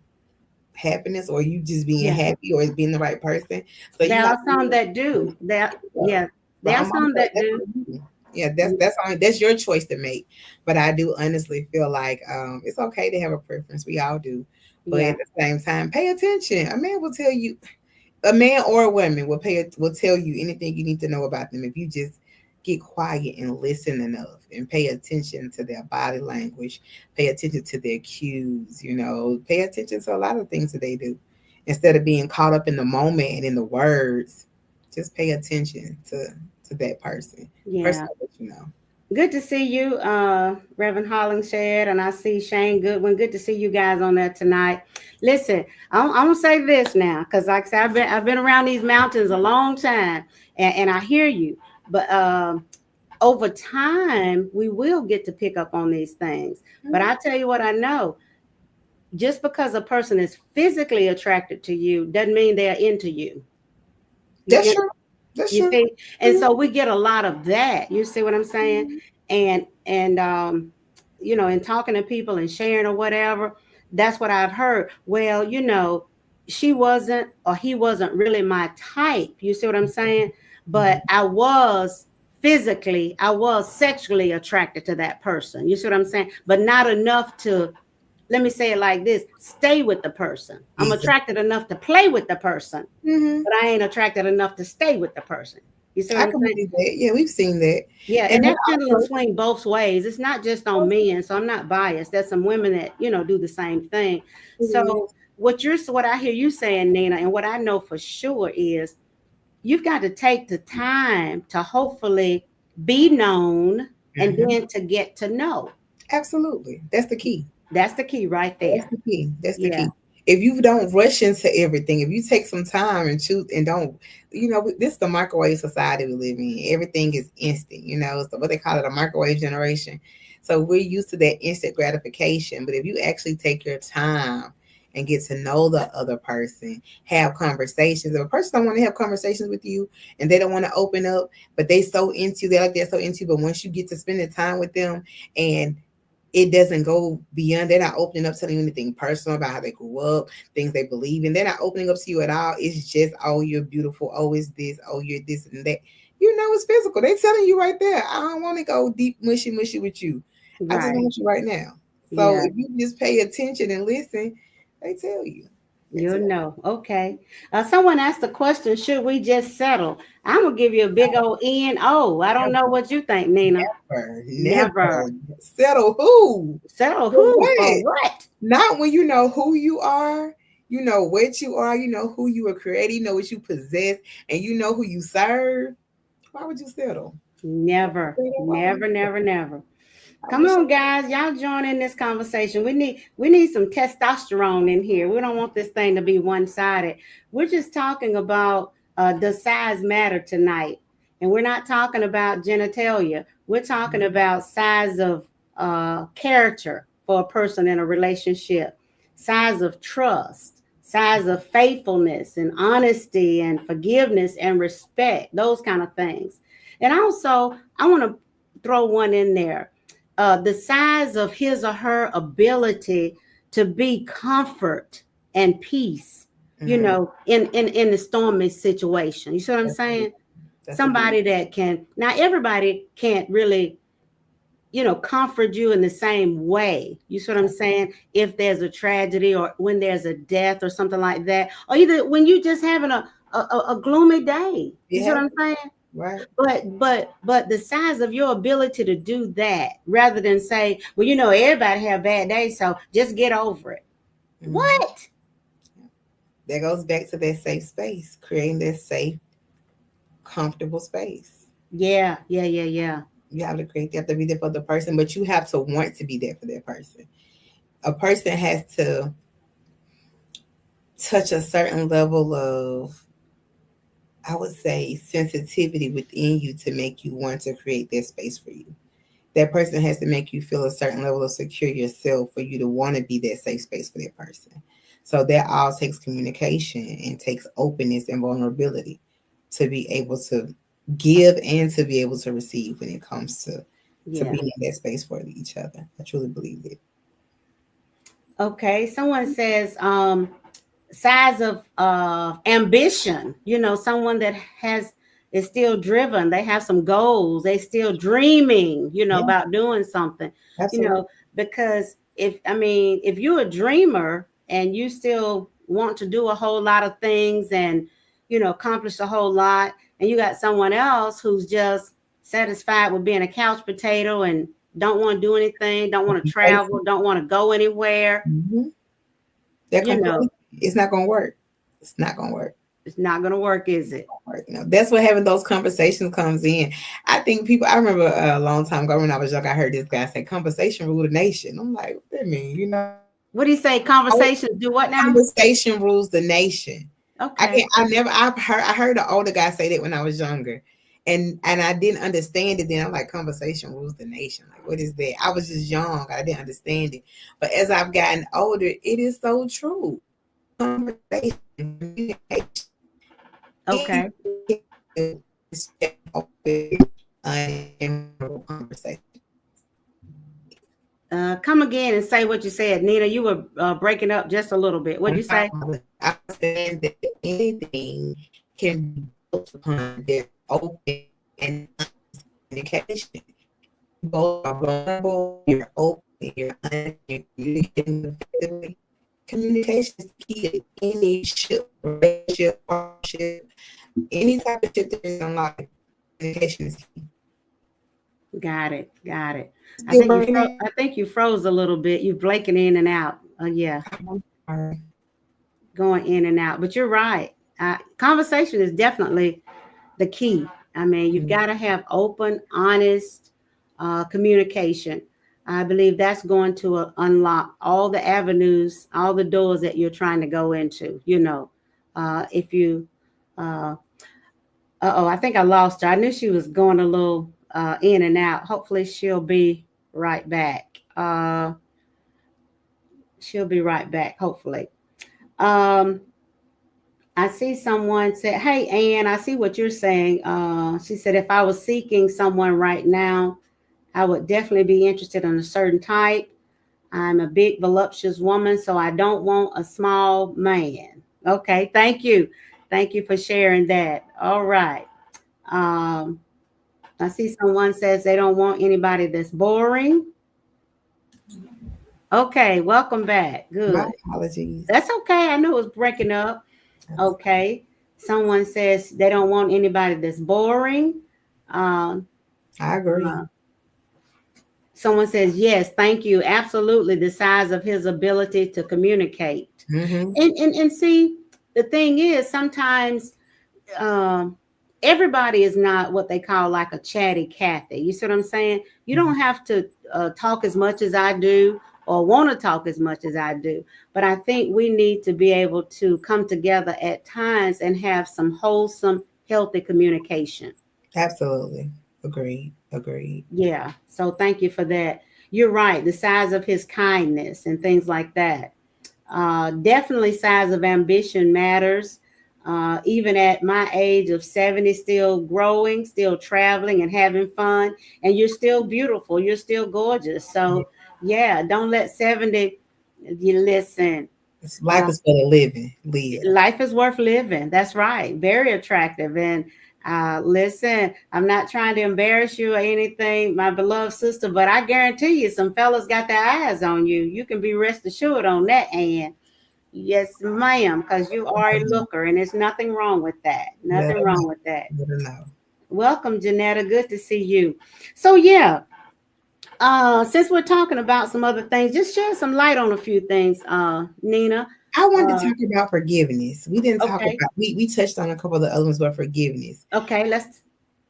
happiness, or you just being Yeah. happy or being the right person? So you There have are some to. that do. Yeah. So There are I'm some like, that do. yeah, that's your choice to make. But I do honestly feel like it's okay to have a preference. We all do, but Yeah. at the same time, pay attention. A man or a woman will tell you anything you need to know about them if you just get quiet and listen enough and pay attention to their body language, pay attention to their cues. Pay attention to a lot of things that they do instead of being caught up in the moment and in the words. Just pay attention to that person. Person Yeah. will let you know. Good to see you, Reverend Hollingshed, and I see Shane Goodwin. Good to see you guys on there tonight. Listen, I'm gonna say this now, because like I said, I've been around these mountains a long time, and I hear you. But over time, we will get to pick up on these things. But I tell you what, I know, just because a person is physically attracted to you doesn't mean they're into you. That's You, true. That's you true. see, and Mhm. so we get a lot of that. You see what I'm saying? Mhm. And in talking to people and sharing or whatever, that's what I've heard. Well, she wasn't or he wasn't really my type. You see what I'm saying? But I was sexually attracted to that person. You see what I'm saying? But not enough to, let me say it like this, stay with the person. I'm Exactly. attracted enough to play with the person, Hmm. but I ain't attracted enough to stay with the person. You see what I I'm can saying? believe that. Yeah, we've seen that. Yeah, And and then that pendulum also, swing both ways. It's not just on men, so I'm not biased. There's some women that do the same thing. So what I hear you saying, Nina, and what I know for sure is you've got to take the time to hopefully be known and mhm, then to get to know. absolutely. That's the key. That's the key right That's there. the key. That's the Yeah, key. If you don't rush into everything, if you take some time and choose and don't, this is the microwave society we live in. Everything is instant, so what they call it, a microwave generation. So we're used to that instant gratification. But if you actually take your time and get to know the other person, have conversations. If a person don't want to have conversations with you and they don't want to open up, but they're so into you, but once you get to spending time with them and it doesn't go beyond. They're not opening up, telling you anything personal about how they grew up, things they believe in. They're not opening up to you at all. It's just, oh, you're beautiful. Oh, it's this. Oh, you're this and that. It's physical. They're telling you right there. I don't want to go deep, mushy, mushy with you. I just right. want you right now. So Yeah. if you just pay attention and listen, they tell you. They You'll tell know. Okay. Someone asked the question, should we just settle? I'm going to give you a big old N-O. I don't know you. what you think, Nina. Never, Never. never settle who? Settle For who for what? what? Not when you know who you are, you know what you are, you know who you were created, you know what you possess, and you know who you serve. Why would you settle? Never. Why would you Never, settle? never, never. I Come wish I on, guys. Y'all join in this conversation. We need some testosterone in here. We don't want this thing to be one-sided. We're just talking about does size matter tonight? And we're not talking about genitalia. We're talking about size of character for a person in a relationship, size of trust, size of faithfulness and honesty and forgiveness and respect, those kind of things. And also, I want to throw one in there, the size of his or her ability to be comfort and peace, mm, in the stormy situation. You see what I'm that's a big saying? that's a big Somebody that can, now everybody can't really, comfort you in the same way. You see what I'm saying? If there's a tragedy or when there's a death or something like that, or either when you just having a gloomy day. You it see what I'm happens, saying? right? But the size of your ability to do that, rather than say, well, everybody have bad days, so just get over it. Mm. What? That goes back to that safe space, creating that safe, comfortable space. Yeah, yeah, yeah, yeah. You have to be there for the person, but you have to want to be there for that person. A person has to touch a certain level of, I would say, sensitivity within you to make you want to create that space for you. That person has to make you feel a certain level of secure yourself for you to want to be that safe space for that person. So that all takes communication and takes openness and vulnerability to be able to give and to be able to receive when it comes to Yeah. being in that space for each other. I truly believe it. Okay. Someone says, size of ambition, someone that has is still driven, they have some goals, they still dreaming, Yeah, about doing something, you absolutely. know because if you're a dreamer and you still want to do a whole lot of things and accomplish a whole lot, and you got someone else who's just satisfied with being a couch potato and don't want to do anything, don't want to travel, Complacent. don't want to go anywhere, Mhm. They're you know complacent. It's not gonna work. It's not gonna work. It's not gonna work, is it? That's what having those conversations comes in. I think people. I remember a long time ago when I was young, I heard this guy say, "Conversation rule the nation." I'm like, what that mean? What do you say? Conversations do what now? Conversation rules the nation. I Okay. can I never I heard an older guy say that when I was younger. And I didn't understand it then. I'm like, conversation rules the nation. Like, what is that? I was just young. I didn't understand it. But as I've gotten older, it is so true. Conversation, communication, Okay. open, conversation. Come again and say what you said, Nina. You were breaking up just a little bit. What'd you say? I understand that anything can be built upon their open and honest communication. Both are vulnerable, you're open, you're honest, you're communicating effectively. Communication is key to any ship, relationship, partnership, any type of ship there is in life. Communication is key. Got it. Got it. I Still think you breaking froze. up? I think you froze a little bit. You blinking in and out. Yeah, I'm sorry. going in and out. But you're right. Conversation is definitely the key. I mean, you've got to have open, honest communication. I believe that's going to unlock all the avenues, all the doors that you're trying to go into. If you, uh oh, I think I lost her. I knew she was going a little in and out. Hopefully, she'll be right back. Uh, she'll be right back. Hopefully. Um, I see someone said, "Hey, Ann, I see what you're saying." She said, "If I was seeking someone right now, I would definitely be interested in a certain type. I'm a big, voluptuous woman, so I don't want a small man." Okay, thank you. Thank you for sharing that. All right. Um, I see someone says they don't want anybody that's boring. Okay, welcome back. My Good. apologies. That's okay. I knew it was breaking up. Okay. Someone says they don't want anybody that's boring. Um, I agree. uh, Someone says, yes, thank you. Absolutely. The size of his ability to communicate. Mm-hmm. And see, the thing is, sometimes um, everybody is not what they call like a chatty Cathy. You see what I'm saying? You don't have to talk as much as I do or want to talk as much as I do. But I think we need to be able to come together at times and have some wholesome, healthy communication. Absolutely. Agreed. Agreed. Yeah. So thank you for that. You're right. The size of his kindness and things like that. Definitely, size of ambition matters. Even at my age of 70, still growing, still traveling and having fun, and you're still beautiful, you're still gorgeous. Yeah. So, yeah, don't let 70, you listen. Life Uh, is for the living. Live. Life is worth living. That's right. Very attractive. And listen, I'm not trying to embarrass you or anything, my beloved sister, but I guarantee you some fellas got their eyes on you. You can be rest assured on that, and yes, ma'am, because you are a looker, and there's nothing wrong with that. Let Nothing her know. wrong with that. Let her know. Welcome, Janetta. Good to see you. So yeah, since we're talking about some other things, just share some light on a few things, Nina. I wanted to Uh, talk about forgiveness. We didn't talk okay, about we touched on a couple of the other ones, but forgiveness. okay, let's.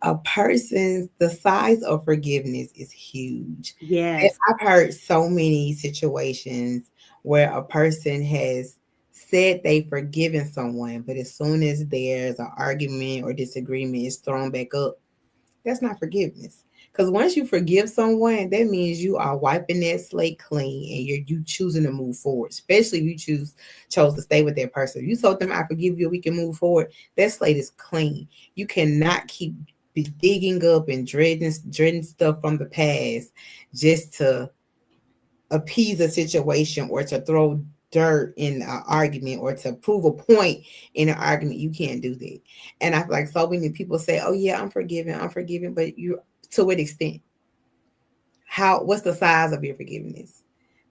A person's the size of forgiveness is huge. Yes, I've heard so many situations where a person has said they've forgiven someone, but as soon as there's an argument or disagreement, it's thrown back up. That's not forgiveness. Because once you forgive someone, that means you are wiping that slate clean and you choosing to move forward. Especially if you chose to stay with that person. If you told them I forgive you, we can move forward. That slate is clean. You cannot keep digging up and dreading stuff from the past just to appease a situation or to throw dirt in an argument or to prove a point in an argument. You can't do that. And I feel like so many people say, oh yeah, I'm forgiving, but you, to what extent? What's the size of your forgiveness?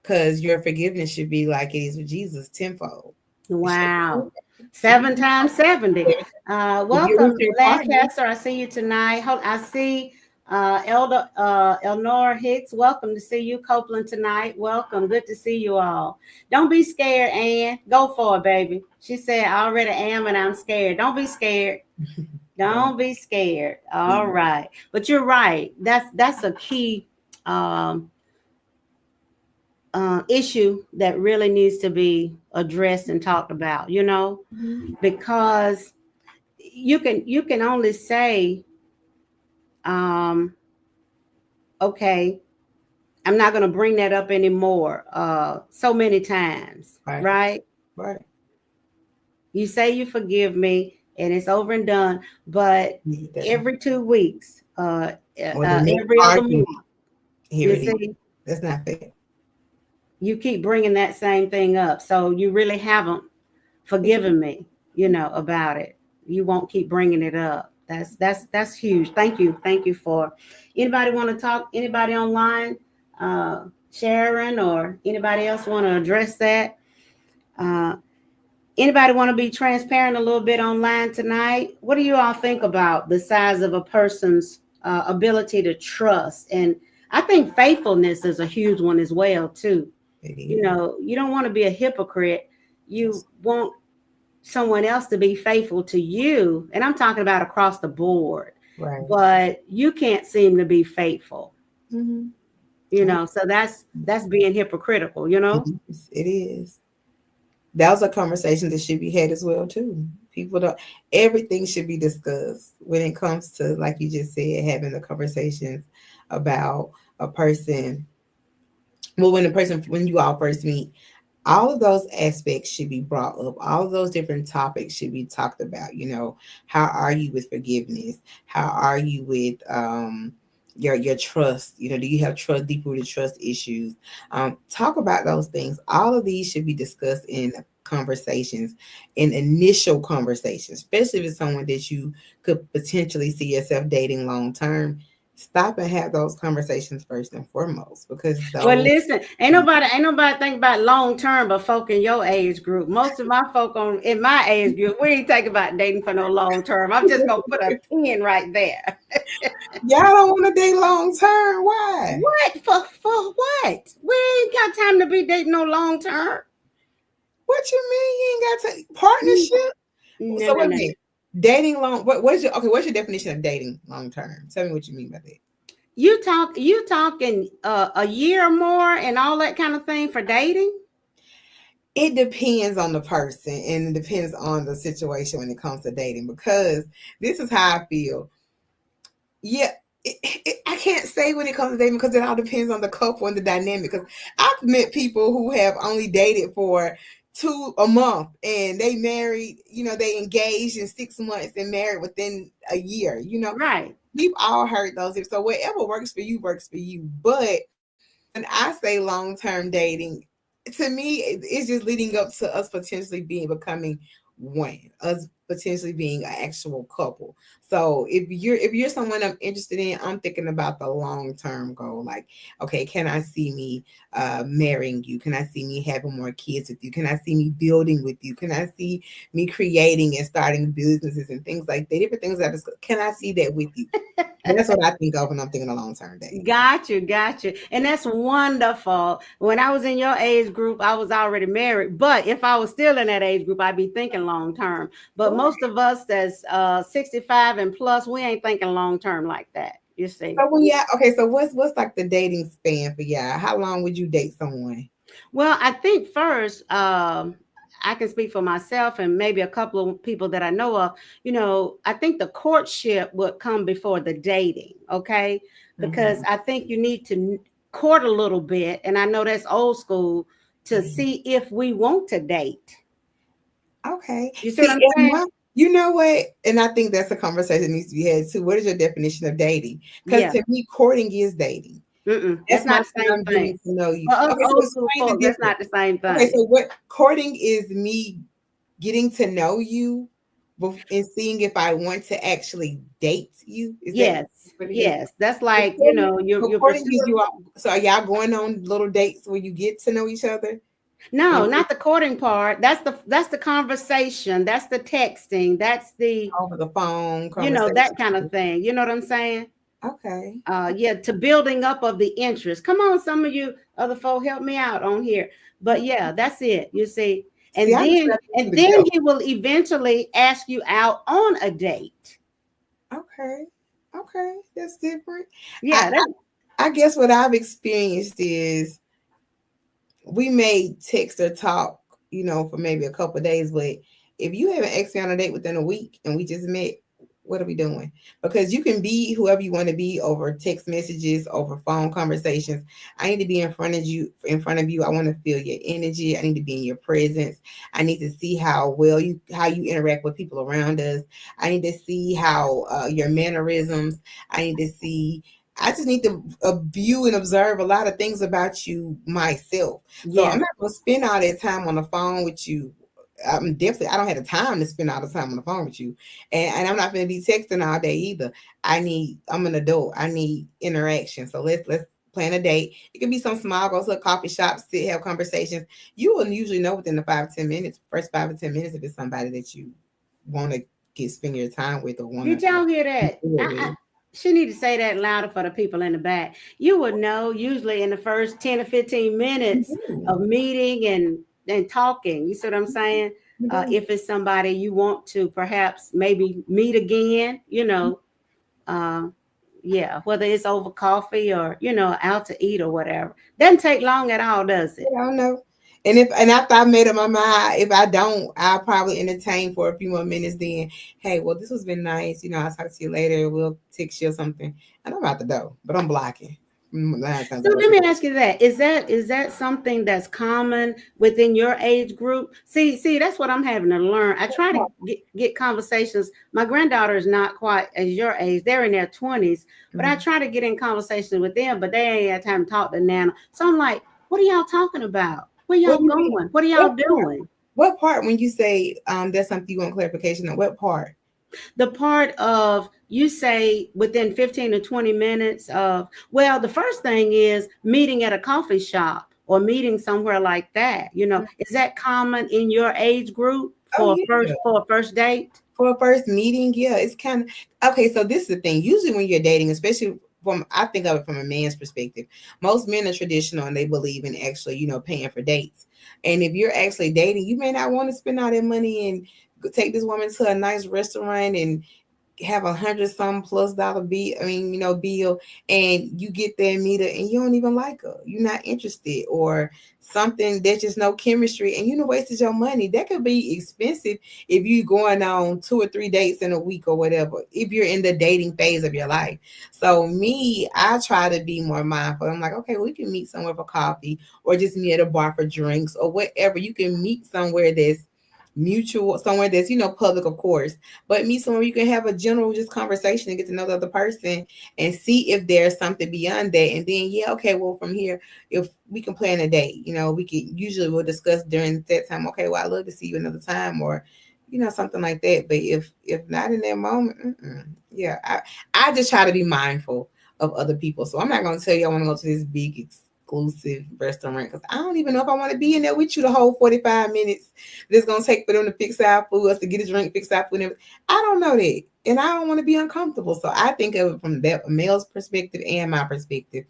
Because your forgiveness should be like it is with Jesus, tenfold. It should wow. be 7 times 70. if you're with Welcome, your partner. Lancaster. I see you tonight. I see Elder Elnora Hicks, welcome to see you. Copeland tonight, welcome. Good to see you all. Don't be scared, Ann. Go for it, baby. She said, I already am and I'm scared. Don't be scared. Don't Don't be scared. All be. right. But you're right. That's a key um, issue that really needs to be addressed and talked about, Mhm. because you can only say, um, okay, I'm not going to bring that up anymore. So many times, Right, right? right. You say you forgive me and it's over and done, but Need that. every 2 weeks, Or the next every other argument, month, here you it is. see, That's not fair. you keep bringing that same thing up. So you really haven't forgiven me, about it. You won't keep bringing it up. That's huge. Thank you for. Anybody want to talk? Anybody online? Uh, Sharon or anybody else want to address that? Uh, Anybody want to be transparent a little bit online tonight? What do you all think about the size of a person's ability to trust? And I think faithfulness is a huge one as well too. It is. You don't want to be a hypocrite. You want someone else to be faithful to you, and I'm talking about across the board, Right. but you can't seem to be faithful, Mm-hmm. so that's being hypocritical, It is. It is. Those are conversations that should be had as well too. People don't. Everything should be discussed when it comes to, like you just said, having the conversations about a person. Well, when you all first meet, all of those aspects should be brought up. All of those different topics should be talked about. How are you with forgiveness? How are you with your trust? Do you have trust, deep rooted trust issues? Talk about those things. All of these should be discussed in conversations, in initial conversations, especially if it's someone that you could potentially see yourself dating long term. Stop and have those conversations first and foremost, because Well, those. listen, ain't nobody think about long term, but folk in your age group. Most of my folk in my age group, we ain't think about dating for no long term. I'm just gonna put a pin right there. Y'all don't want to date long term. Why? What for what? We ain't got time to be dating no long term. What you mean you ain't got to partnership? No, So no, wait a no, no. minute. Dating long. What's your, okay? What's your definition of dating long term? Tell me what you mean by that. You talking a year or more and all that kind of thing for dating? It depends on the person and it depends on the situation when it comes to dating. Because this is how I feel. Yeah, I can't say when it comes to dating because it all depends on the couple and the dynamic. Because I've met people who have only dated for a month and they married. They engaged in 6 months and married within a year. Right. We've all heard those. So whatever works for you works for you. But when I say long term dating, to me, it's just leading up to us potentially becoming one, us potentially being an actual couple. So if you're someone I'm interested in, I'm thinking about the long term goal. Like, okay, can I see me marrying you? Can I see me having more kids with you? Can I see me building with you? Can I see me creating and starting businesses and things like that? Different things can I see that with you? That's what I think of when I'm thinking of long term dating. Got you. And that's wonderful. When I was in your age group, I was already married. But if I was still in that age group, I'd be thinking long term. But Right. most of us that's 65 and plus, we ain't thinking long term like that. You see. So when yeah, okay, so what's like the dating span for y'all? How long would you date someone? Well, I think first, I can speak for myself and maybe a couple of people that I know of. I think the courtship would come before the dating, okay? Because Mhm, I think you need to court a little bit, and I know that's old school, to mhm. see if we want to date. Okay. You see what See, I'm and saying? you know what? And I think that's a conversation that needs to be had too. What is your definition of dating? Because Yeah. to me, courting is dating. It's That's my not the friend. same I'm thing. getting to know you. For us Okay, so old school explain folks, the that's difference. not the same Okay, thing. so what courting is me getting to know you and seeing if I want to actually date you. Is that Yes, what it is? yes. That's So like, you're courting is pursuing. you all. So are y'all going on little dates where you get to know each other? No, And not the courting part. That's the conversation. That's the texting. That's the, over the phone conversation. that kind of thing. You know what I'm saying? Okay. Yeah, to building up of the interest. Come on, some of you other folk, help me out on here. But yeah, that's it. You see, See, I'm just and to then go. he will eventually ask you out on a date. Okay. Okay. That's different. I, Yeah, that, I guess what I've experienced is we may text or talk, for maybe a couple of days, but if you haven't asked me on a date within a week and we just met, what are we doing? Because you can be whoever you want to be over text messages, over phone conversations. I need to be in front of you. In front of you, I want to feel your energy. I need to be in your presence. I need to see how you interact with people around us. I need to see how your mannerisms. I need to see. I just need to view and observe a lot of things about you myself. So I'm yeah. not gonna spend all that time on the phone with you. I don't have the time to spend all the time on the phone with you. And I'm not gonna be texting all day either. I'm an adult. I need interaction. So let's plan a date. It could be some small, go to a coffee shop, sit, have conversations. You will usually know within the 5 to 10 minutes, first 5 to 10 minutes, if it's somebody that you want to get spend your time with or want to Did y'all hear be that? good with. She need to say that louder for the people in the back. You would know usually in the first 10 or 15 You minutes do. of meeting and talking. You see what I'm saying? You do. If it's somebody you want to perhaps maybe meet again, uh, yeah, whether it's over coffee or, out to eat or whatever. Doesn't take long at all, does it? Yeah, I don't know. And after I made up my mind, if I don't, I'll probably entertain for a few more minutes. Then, hey, well, this has been nice. I'll talk to you later. We'll text you or something, and I'm out the door. But I'm blocking. 9 times So out of let 10. me ask you that. Is that something that's common within your age group? See, that's what I'm having to learn. I try to get conversations. My granddaughter is not quite as your age. They're in their 20s, but I Mhm. try to get in conversations with them, but they ain't had time to talk to Nana. So I'm like, what are y'all talking about? Where What y'all do you mean? going? What are What y'all part? doing? What part when you say that's something you want clarification on? What part? The part of you say within 15 to 20 minutes of, well, the first thing is meeting at a coffee shop or meeting somewhere like that. Is that common in your age group Oh for a yeah. first date? For a first meeting, yeah, it's kind of okay. So this is the thing. Usually, when you're dating, especially I think of it from a man's perspective. Most men are traditional and they believe in actually, paying for dates. And if you're actually dating, you may not want to spend all that money and take this woman to a nice restaurant and have $100 some plus bill. I mean, bill, and you get there and meet her, and you don't even like her. You're not interested, or something. There's just no chemistry, and wasted your money. That could be expensive if you going on 2 or 3 dates in a week or whatever. If you're in the dating phase of your life, so me, I try to be more mindful. I'm like, okay, we can meet somewhere for coffee, or just meet at a bar for drinks, or whatever. You can meet somewhere that's mutual, somewhere that's public, of course, but meet somewhere you can have a general just conversation and get to know the other person and see if there's something beyond that. And then, yeah, okay, well, from here, if we can plan a date, we can usually we'll discuss during that time. Okay, well, I'd love to see you another time, or something like that. But if not in that moment, yeah, I just try to be mindful of other people. So I'm not gonna tell you I want to go to this big exclusive restaurant because I don't even know if I want to be in there with you the whole 45 minutes it's gonna take for them to fix our food, us to get a drink, fix our food. And I don't know that, and I don't want to be uncomfortable. So I think of it from that male's perspective and my perspective.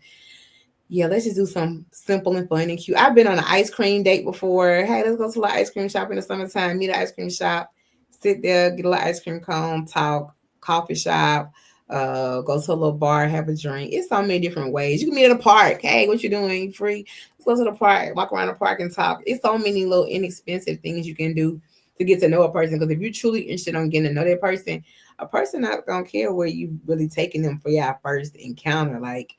Yeah, let's just do something simple and fun and cute. I've been on an ice cream date before. Hey, let's go to the ice cream shop in the summertime. Meet an ice cream shop, sit there, get a little ice cream cone, talk, coffee shop, go to a little bar, have a drink. It's so many different ways. You can meet at a park. Hey, what you doing? You free? Let's go to the park, walk around the park and talk. It's so many little inexpensive things you can do to get to know a person. Because if you're truly interested on getting to know that person, a person not gonna care where you really taking them for your first encounter. Like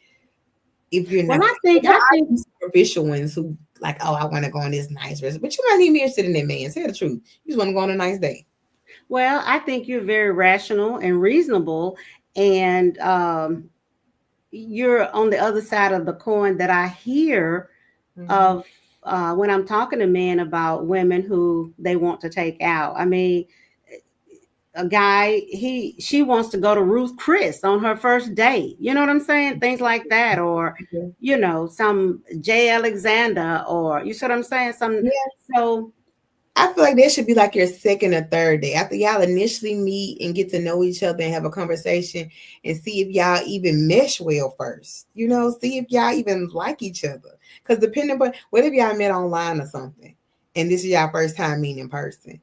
if you're Well, not, there I are think, some superficial ones who like, oh, I want to go on this nice restaurant, but you might even be interested in that man. Say the truth. You just want to go on a nice date. I think you're very rational and reasonable, and you're on the other side of the coin that I hear Mm-hmm. of when I'm talking to men about women who they want to take out. I mean, a guy, she wants to go to Ruth Chris on her first date. You know what I'm saying? Things like that, or some Jay Alexander, or you see what I'm saying? Some Yeah. so. I feel like that should be like your second or third day after y'all initially meet and get to know each other and have a conversation and see if y'all even mesh well first. You know, see if y'all even like each other. Because depending on what if y'all met online or something, and this is y'all first time meeting in person.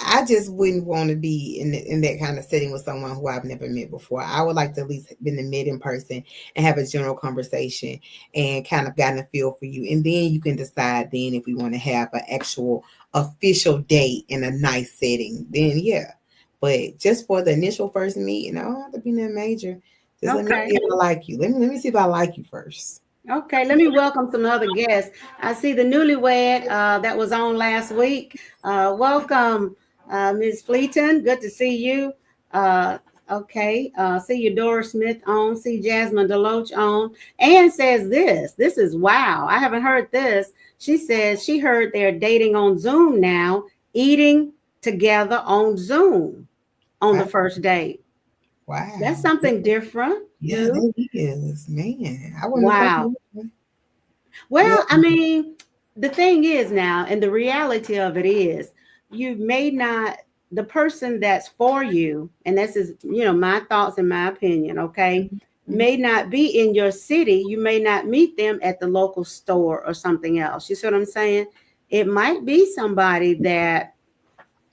I just wouldn't want to be in that kind of setting with someone who I've never met before. I would like to at least been to meet in person and have a general conversation and kind of gotten a feel for you, and then you can decide then if we want to have an actual official date in a nice setting. Then yeah, but just for the initial first meeting, I don't have to be that major. Just let me Okay. see if I like you. Let me see if I like you first. Okay, let me welcome some other guests. I see the newlywed that was on last week. Welcome, Ms. Fleeton. Good to see you. Uh, okay, see you, Doris Smith on. See Jasmine Deloach on. Ann says this. This is wow. I haven't heard this. She says she heard they're dating on Zoom now, eating together on Zoom on the Wow, first date. That's wow, something different, yeah, new. that is man. I wouldn't have Wow. thought. Yeah, Well, I mean, the thing is now, and the reality of it is, you may not, the person that's for you, and this is, my thoughts and my opinion, okay, mhm, may not be in your city. You may not meet them at the local store or something else. You see what I'm saying? It might be somebody that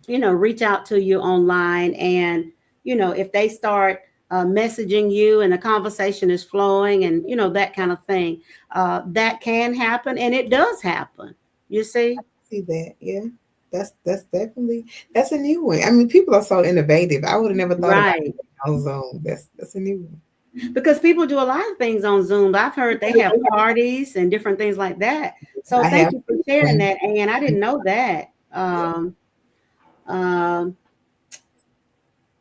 reach out to you online, and if they start messaging you and the conversation is flowing, and that kind of thing, that can happen, and it does happen, you see. see that. Yeah. That's definitely that's a new one. I mean, people are so innovative. I would have never thought about it Right, on Zoom. That's a new one. because people do a lot of things on Zoom. I've heard they have parties and different things like that. So I thank have you for sharing one. that, and I didn't know that. Um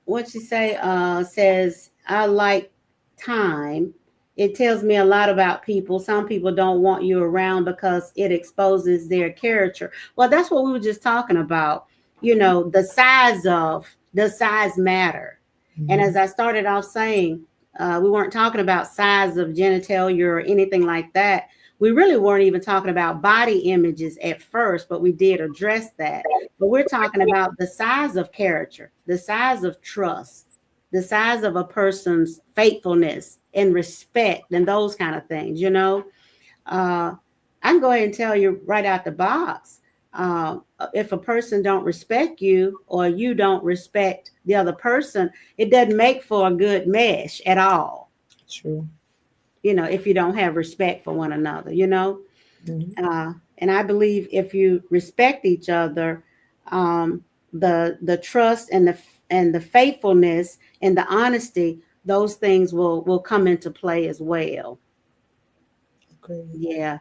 what you say, says, I like time. It tells me a lot about people. Some people don't want you around because it exposes their character. Well, that's what we were just talking about. The size matter. And as Mhm. I started off saying, we weren't talking about size of genitalia or anything like that. We really weren't even talking about body images at first, but we did address that. But we're talking about the size of character, the size of trust, the size of a person's faithfulness and respect and those kind of things. Uh, I can go ahead and tell you right out the box. If a person don't respect you or you don't respect the other person, it doesn't make for a good mesh at all. True. If you don't have respect for one another. Mhm. And I believe if you respect each other, um, the trust and the faithfulness and the honesty, those things will come into play as well. Agree. Yeah,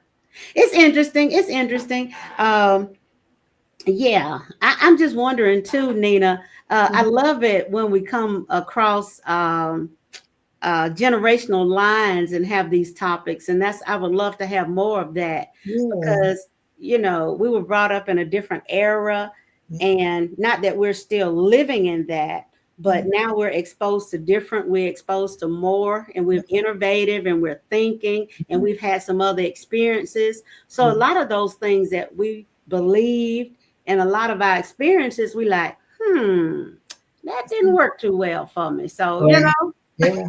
it's interesting. It's interesting. Yeah, I'm just wondering too, Nina. I Mhm. love it when we come across generational lines and have these topics, and I would love to have more of that, Yeah. because we were brought up in a different era, Yeah. and not that we're still living in that, but Mhm. now we're exposed to more, and we're innovative, and we're thinking, and we've had some other experiences. So a Yeah. lot of those things that we believed, and a lot of our experiences, we like, that didn't work too well for me, so Right. Yeah.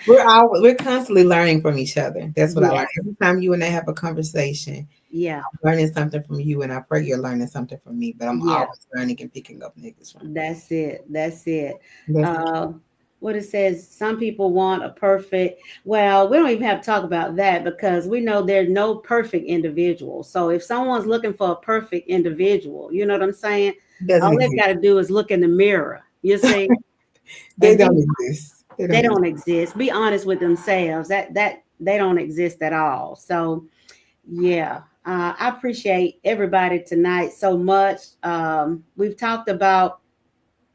We're constantly learning from each other. That's what I like. Yes. Every time you and I have a conversation, Yeah. I'm learning something from you, and I pray you're learning something from me. But I'm Yeah. always learning and picking up niggas from you. That's it. That's it. That's the key. Uh, what it says, some people want a perfect, well, we don't even have to talk about that, because we know there's no perfect individual. So if someone's looking for a perfect individual, you know what I'm saying? Doesn't All they've exist. got to do is look in the mirror, you see, They and don't be, exist. They they don't exist. don't exist. Be honest with themselves. That they don't exist at all. So yeah, I appreciate everybody tonight so much. We've talked about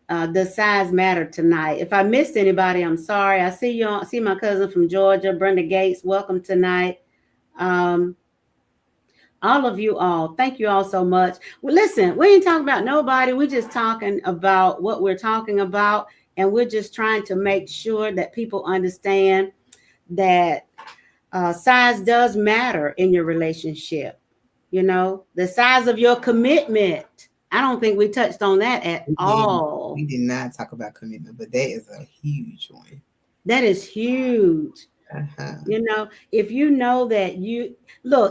the size matter tonight. If I missed anybody, I'm sorry. I see you. See my cousin from Georgia, Brenda Gates. Welcome tonight. Um, all of you all, thank you all so much. Well, listen, we ain't talking about nobody. We're just talking about what we're talking about, and we're just trying to make sure that people understand that size does matter in your relationship. the size of your commitment. I don't think we touched on that at We did. all. We did not talk about commitment, but that is a huge one. That is huge. Uh-huh. If you know that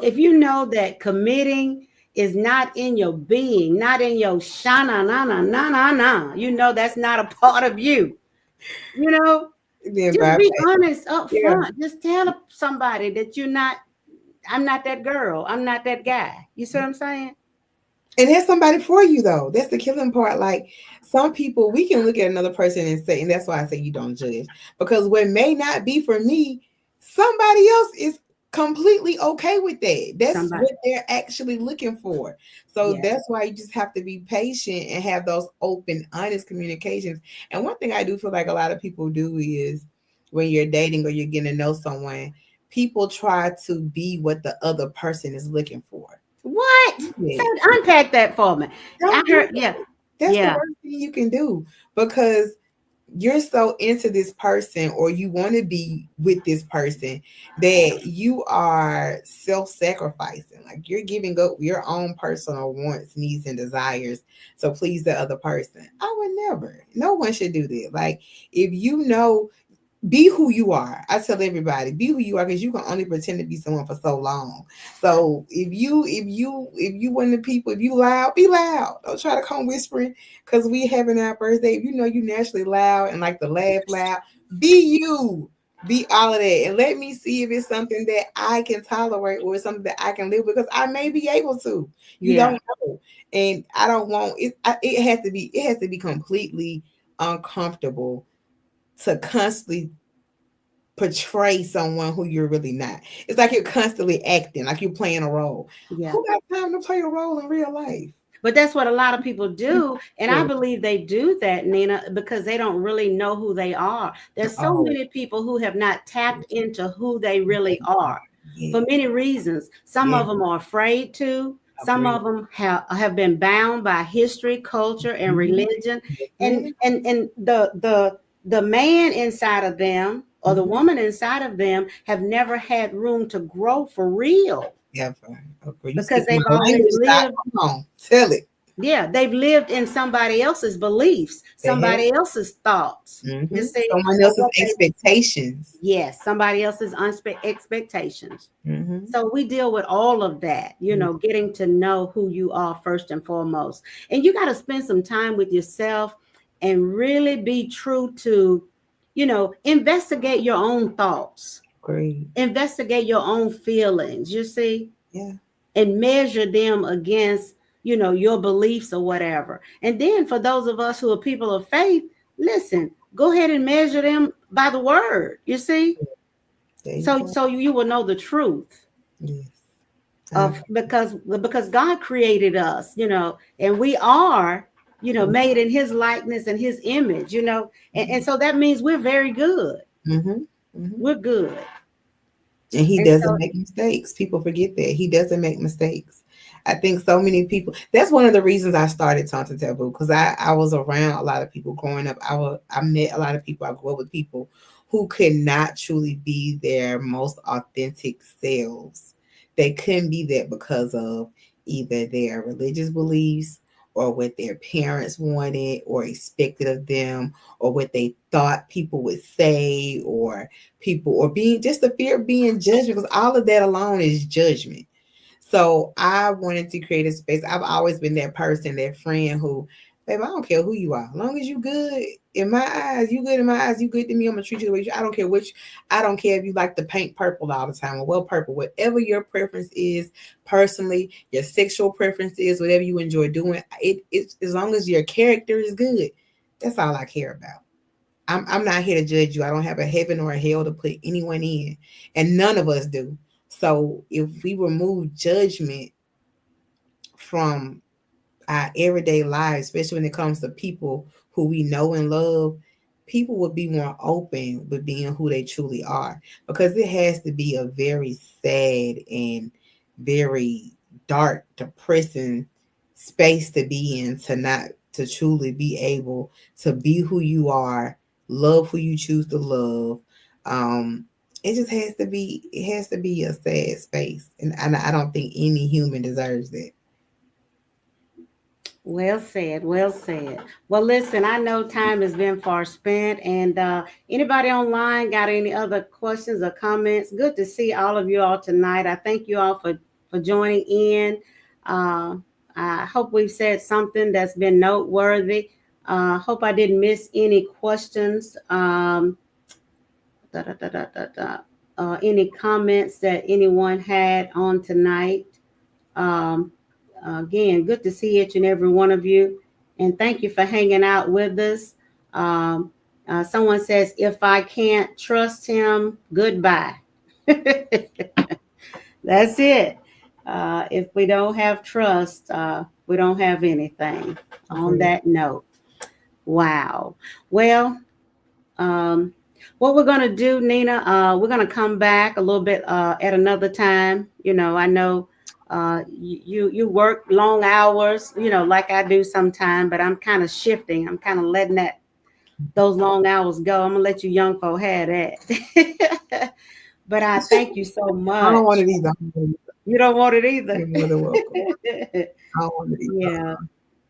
if you know that committing is not in your being, not in your shana na na na na na, that's not a part of you. You know, Then just bypass. be honest up Yeah. front. Just tell somebody that I'm not that girl. I'm not that guy. You see what I'm saying? And there's somebody for you though. That's the killing part. Like some people, we can look at another person and say, and that's why I say you don't judge. Because what may not be for me, somebody else is completely okay with that. That's Somebody. what they're actually looking for. So Yes. that's why you just have to be patient and have those open, honest communications. And one thing I do feel like a lot of people do is when you're dating or you're getting to know someone, people try to be what the other person is looking for. What? So Yeah. unpack that for me. I Don't do heard, yeah, that. That's the yeah, worst thing you can do because you're so into this person or you want to be with this person that you are self-sacrificing. Like you're giving up your own personal wants, needs, and desires to please the other person. I would never. No one should do that. Like if you know be who you are. I tell everybody, be who you are because you can only pretend to be someone for so long. So if you one of the people, if you loud, be loud. Don't try to come whispering because we having our birthday. If you know you naturally loud and like to laugh loud, be you. Be all of that. And let me see if it's something that I can tolerate or it's something that I can live with because I may be able to. You don't yeah, know. And I don't want it. It has to be completely uncomfortable to constantly portray someone who you're really not. It's like you're constantly acting, like you're playing a role. yeah. Who got time to play a role in real life? But that's what a lot of people do. And I People. believe they do that, Nina, because they don't really know who they are. There's so Oh, many people who have not tapped into who they really are for yes, many reasons. Some yes, of them are afraid to. Some agree. of them have been bound by history, culture, and Mhm. religion. Yes, And ma'am. and the man inside of them or the Mhm. woman inside of them have never had room to grow for real Ever. Agree. You because speaking they've my always language, Doc. lived. Come on, tell it. Yeah, they've lived in somebody else's beliefs, They have. somebody else's thoughts. You see, Someone or else's what they expectations. yes, somebody else's expectations. Mm-hmm. So we deal with all of that, getting to know who you are first and foremost. And you got to spend some time with yourself and really be true to, investigate your own thoughts, Agree. investigate your own feelings, you see, Yeah. and measure them against your beliefs or whatever. And then for those of us who are people of faith, listen, go ahead and measure them by the word, you see, There you so go. you will know the truth Yes. I, of because God created us, and we are made in his likeness and his image, and so that means we're very good. mm-hmm. Mm-hmm. We're good. And he And doesn't so make mistakes. People forget that he doesn't make mistakes. I think so many people. That's one of the reasons I started Taunting Taboo because I was around a lot of people growing up. I met a lot of people. I grew up with people who could not truly be their most authentic selves. They couldn't be that because of either their religious beliefs or what their parents wanted or expected of them or what they thought people would say or people or being just the fear of being judged because all of that alone is judgment. So I wanted to create a space. I've always been that person, that friend who, babe, I don't care who you are. As long as you good in my eyes, you good in my eyes, you good to me, I'm gonna treat you the way you I don't care I don't care if you like to paint purple all the time or well purple, whatever your preference is personally, your sexual preference is, whatever you enjoy doing, it's as long as your character is good, that's all I care about. I'm not here to judge you. I don't have a heaven or a hell to put anyone in, and none of us do. So if we remove judgment from our everyday lives, especially when it comes to people who we know and love, people would be more open with being who they truly are. Because it has to be a very sad and very dark, depressing space to be in to not to truly be able to be who you are, love who you choose to love, um, it just has to be. It has to be a sad space, and I don't think any human deserves it. Well said. Well said. Well, listen, I know time has been far spent, and anybody online got any other questions or comments? Good to see all of you all tonight. I thank you all for joining in. Uh, I hope we've said something that's been noteworthy. Hope I didn't miss any questions. Da, da, da, da, da, da. Any comments that anyone had on tonight? Um, Again, good to see each and every one of you. And thank you for hanging out with us. Um, Someone says, if I can't trust him, goodbye. That's it. If we don't have trust, we don't have anything. On Agree. that note, wow. Well, um, what we're gonna do, Nina, we're gonna come back a little bit at another time. I know you work long hours, like I do sometime, but I'm kind of shifting. I'm kind of letting those long hours go. I'm gonna let you young folk have that. But I thank you so I don't want much. it either. You don't want it either. You're more than welcome. I don't want it either. Yeah.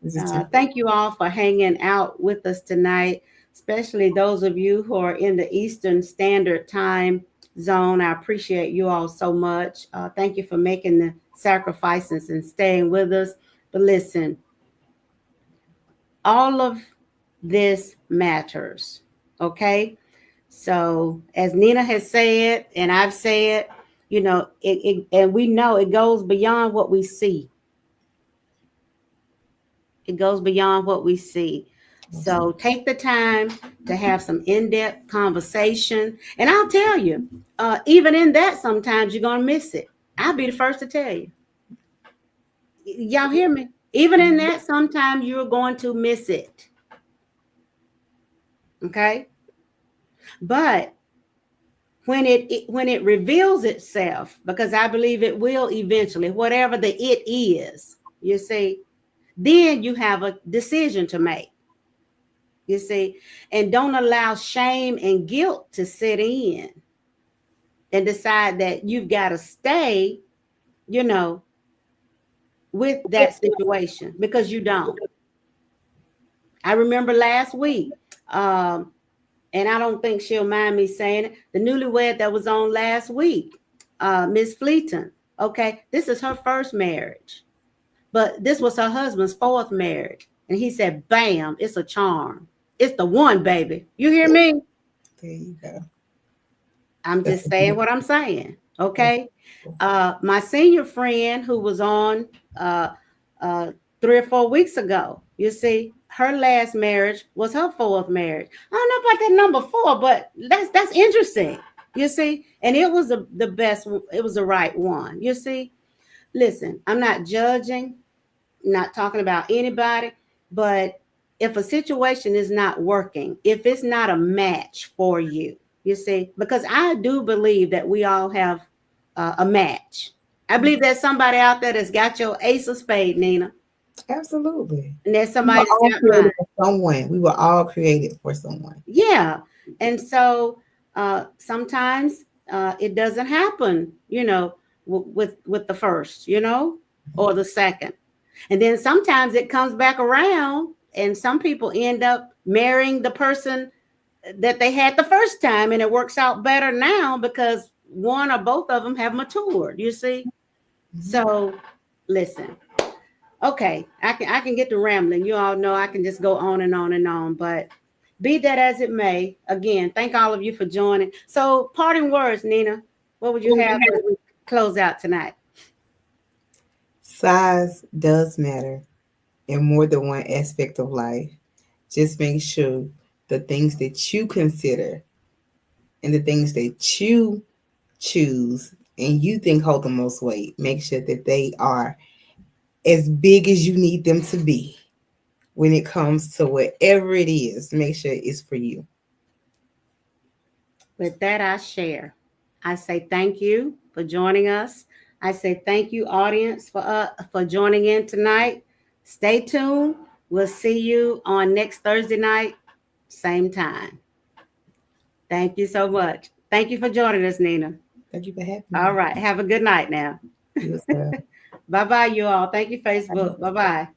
This is too. Thank you all for hanging out with us tonight, especially those of you who are in the Eastern Standard Time zone. I appreciate you all so much. Thank you for making the sacrifices and staying with us. But listen, all of this matters, okay? So, as Nina has said, and I've said, and we know it goes beyond what we see. It goes beyond what we see. So take the time to have some in-depth conversation. And I'll tell you, even in that, sometimes you're gonna miss it. I'll be the first to tell you. Y'all hear me? Even in that, sometimes you're going to miss it. Okay. But when it reveals itself, because I believe it will eventually, whatever the it is, you see, then you have a decision to make. You see, and don't allow shame and guilt to sit in and decide that you've got to stay, you know, with that situation because you don't. I remember last week, um, and I don't think she'll mind me saying it, the newlywed that was on last week, Miss Fleeton. Okay, this is her first marriage, but this was her husband's fourth marriage. And he said, bam, it's a charm. It's the one, baby. You hear me? There you go. I'm That's just saying what I'm saying. that's Okay. My senior friend who was on uh, uh, 3 or 4 weeks ago, you see, her last marriage was her fourth marriage. I don't know about that number four, but that's interesting. You see, and it was the best. It was the right one. You see, listen, I'm not judging, not talking about anybody, but if a situation is not working, if it's not a match for you, you see, because I do believe that we all have a match. I believe there's somebody out there that's got your ace of spade, Nina, absolutely. and there's We were somebody all that's got mine. created for someone. We were all created for someone. Yeah. And so sometimes it doesn't happen, with the first, or the second. And then sometimes it comes back around, and some people end up marrying the person that they had the first time, and it works out better now because one or both of them have matured, you see? Mhm. So listen, okay, I can get to rambling. You all know I can just go on and on and on, but be that as it may, again, thank all of you for joining. So, parting words, Nina, what would you have as we close out tonight? Size does matter in more than one aspect of life. Just make sure the things that you consider and the things that you choose and you think hold the most weight, make sure that they are as big as you need them to be when it comes to whatever it is. Make sure it's for you. With that, I share. I say thank you for joining us. I say thank you, audience, for joining in tonight. Stay tuned. We'll see you on next Thursday night, same time. Thank you so much. Thank you for joining us, Nina. Thank you for having All me. right. Have a good night now. You as well. Bye bye, you all. Thank you, Facebook. Bye bye.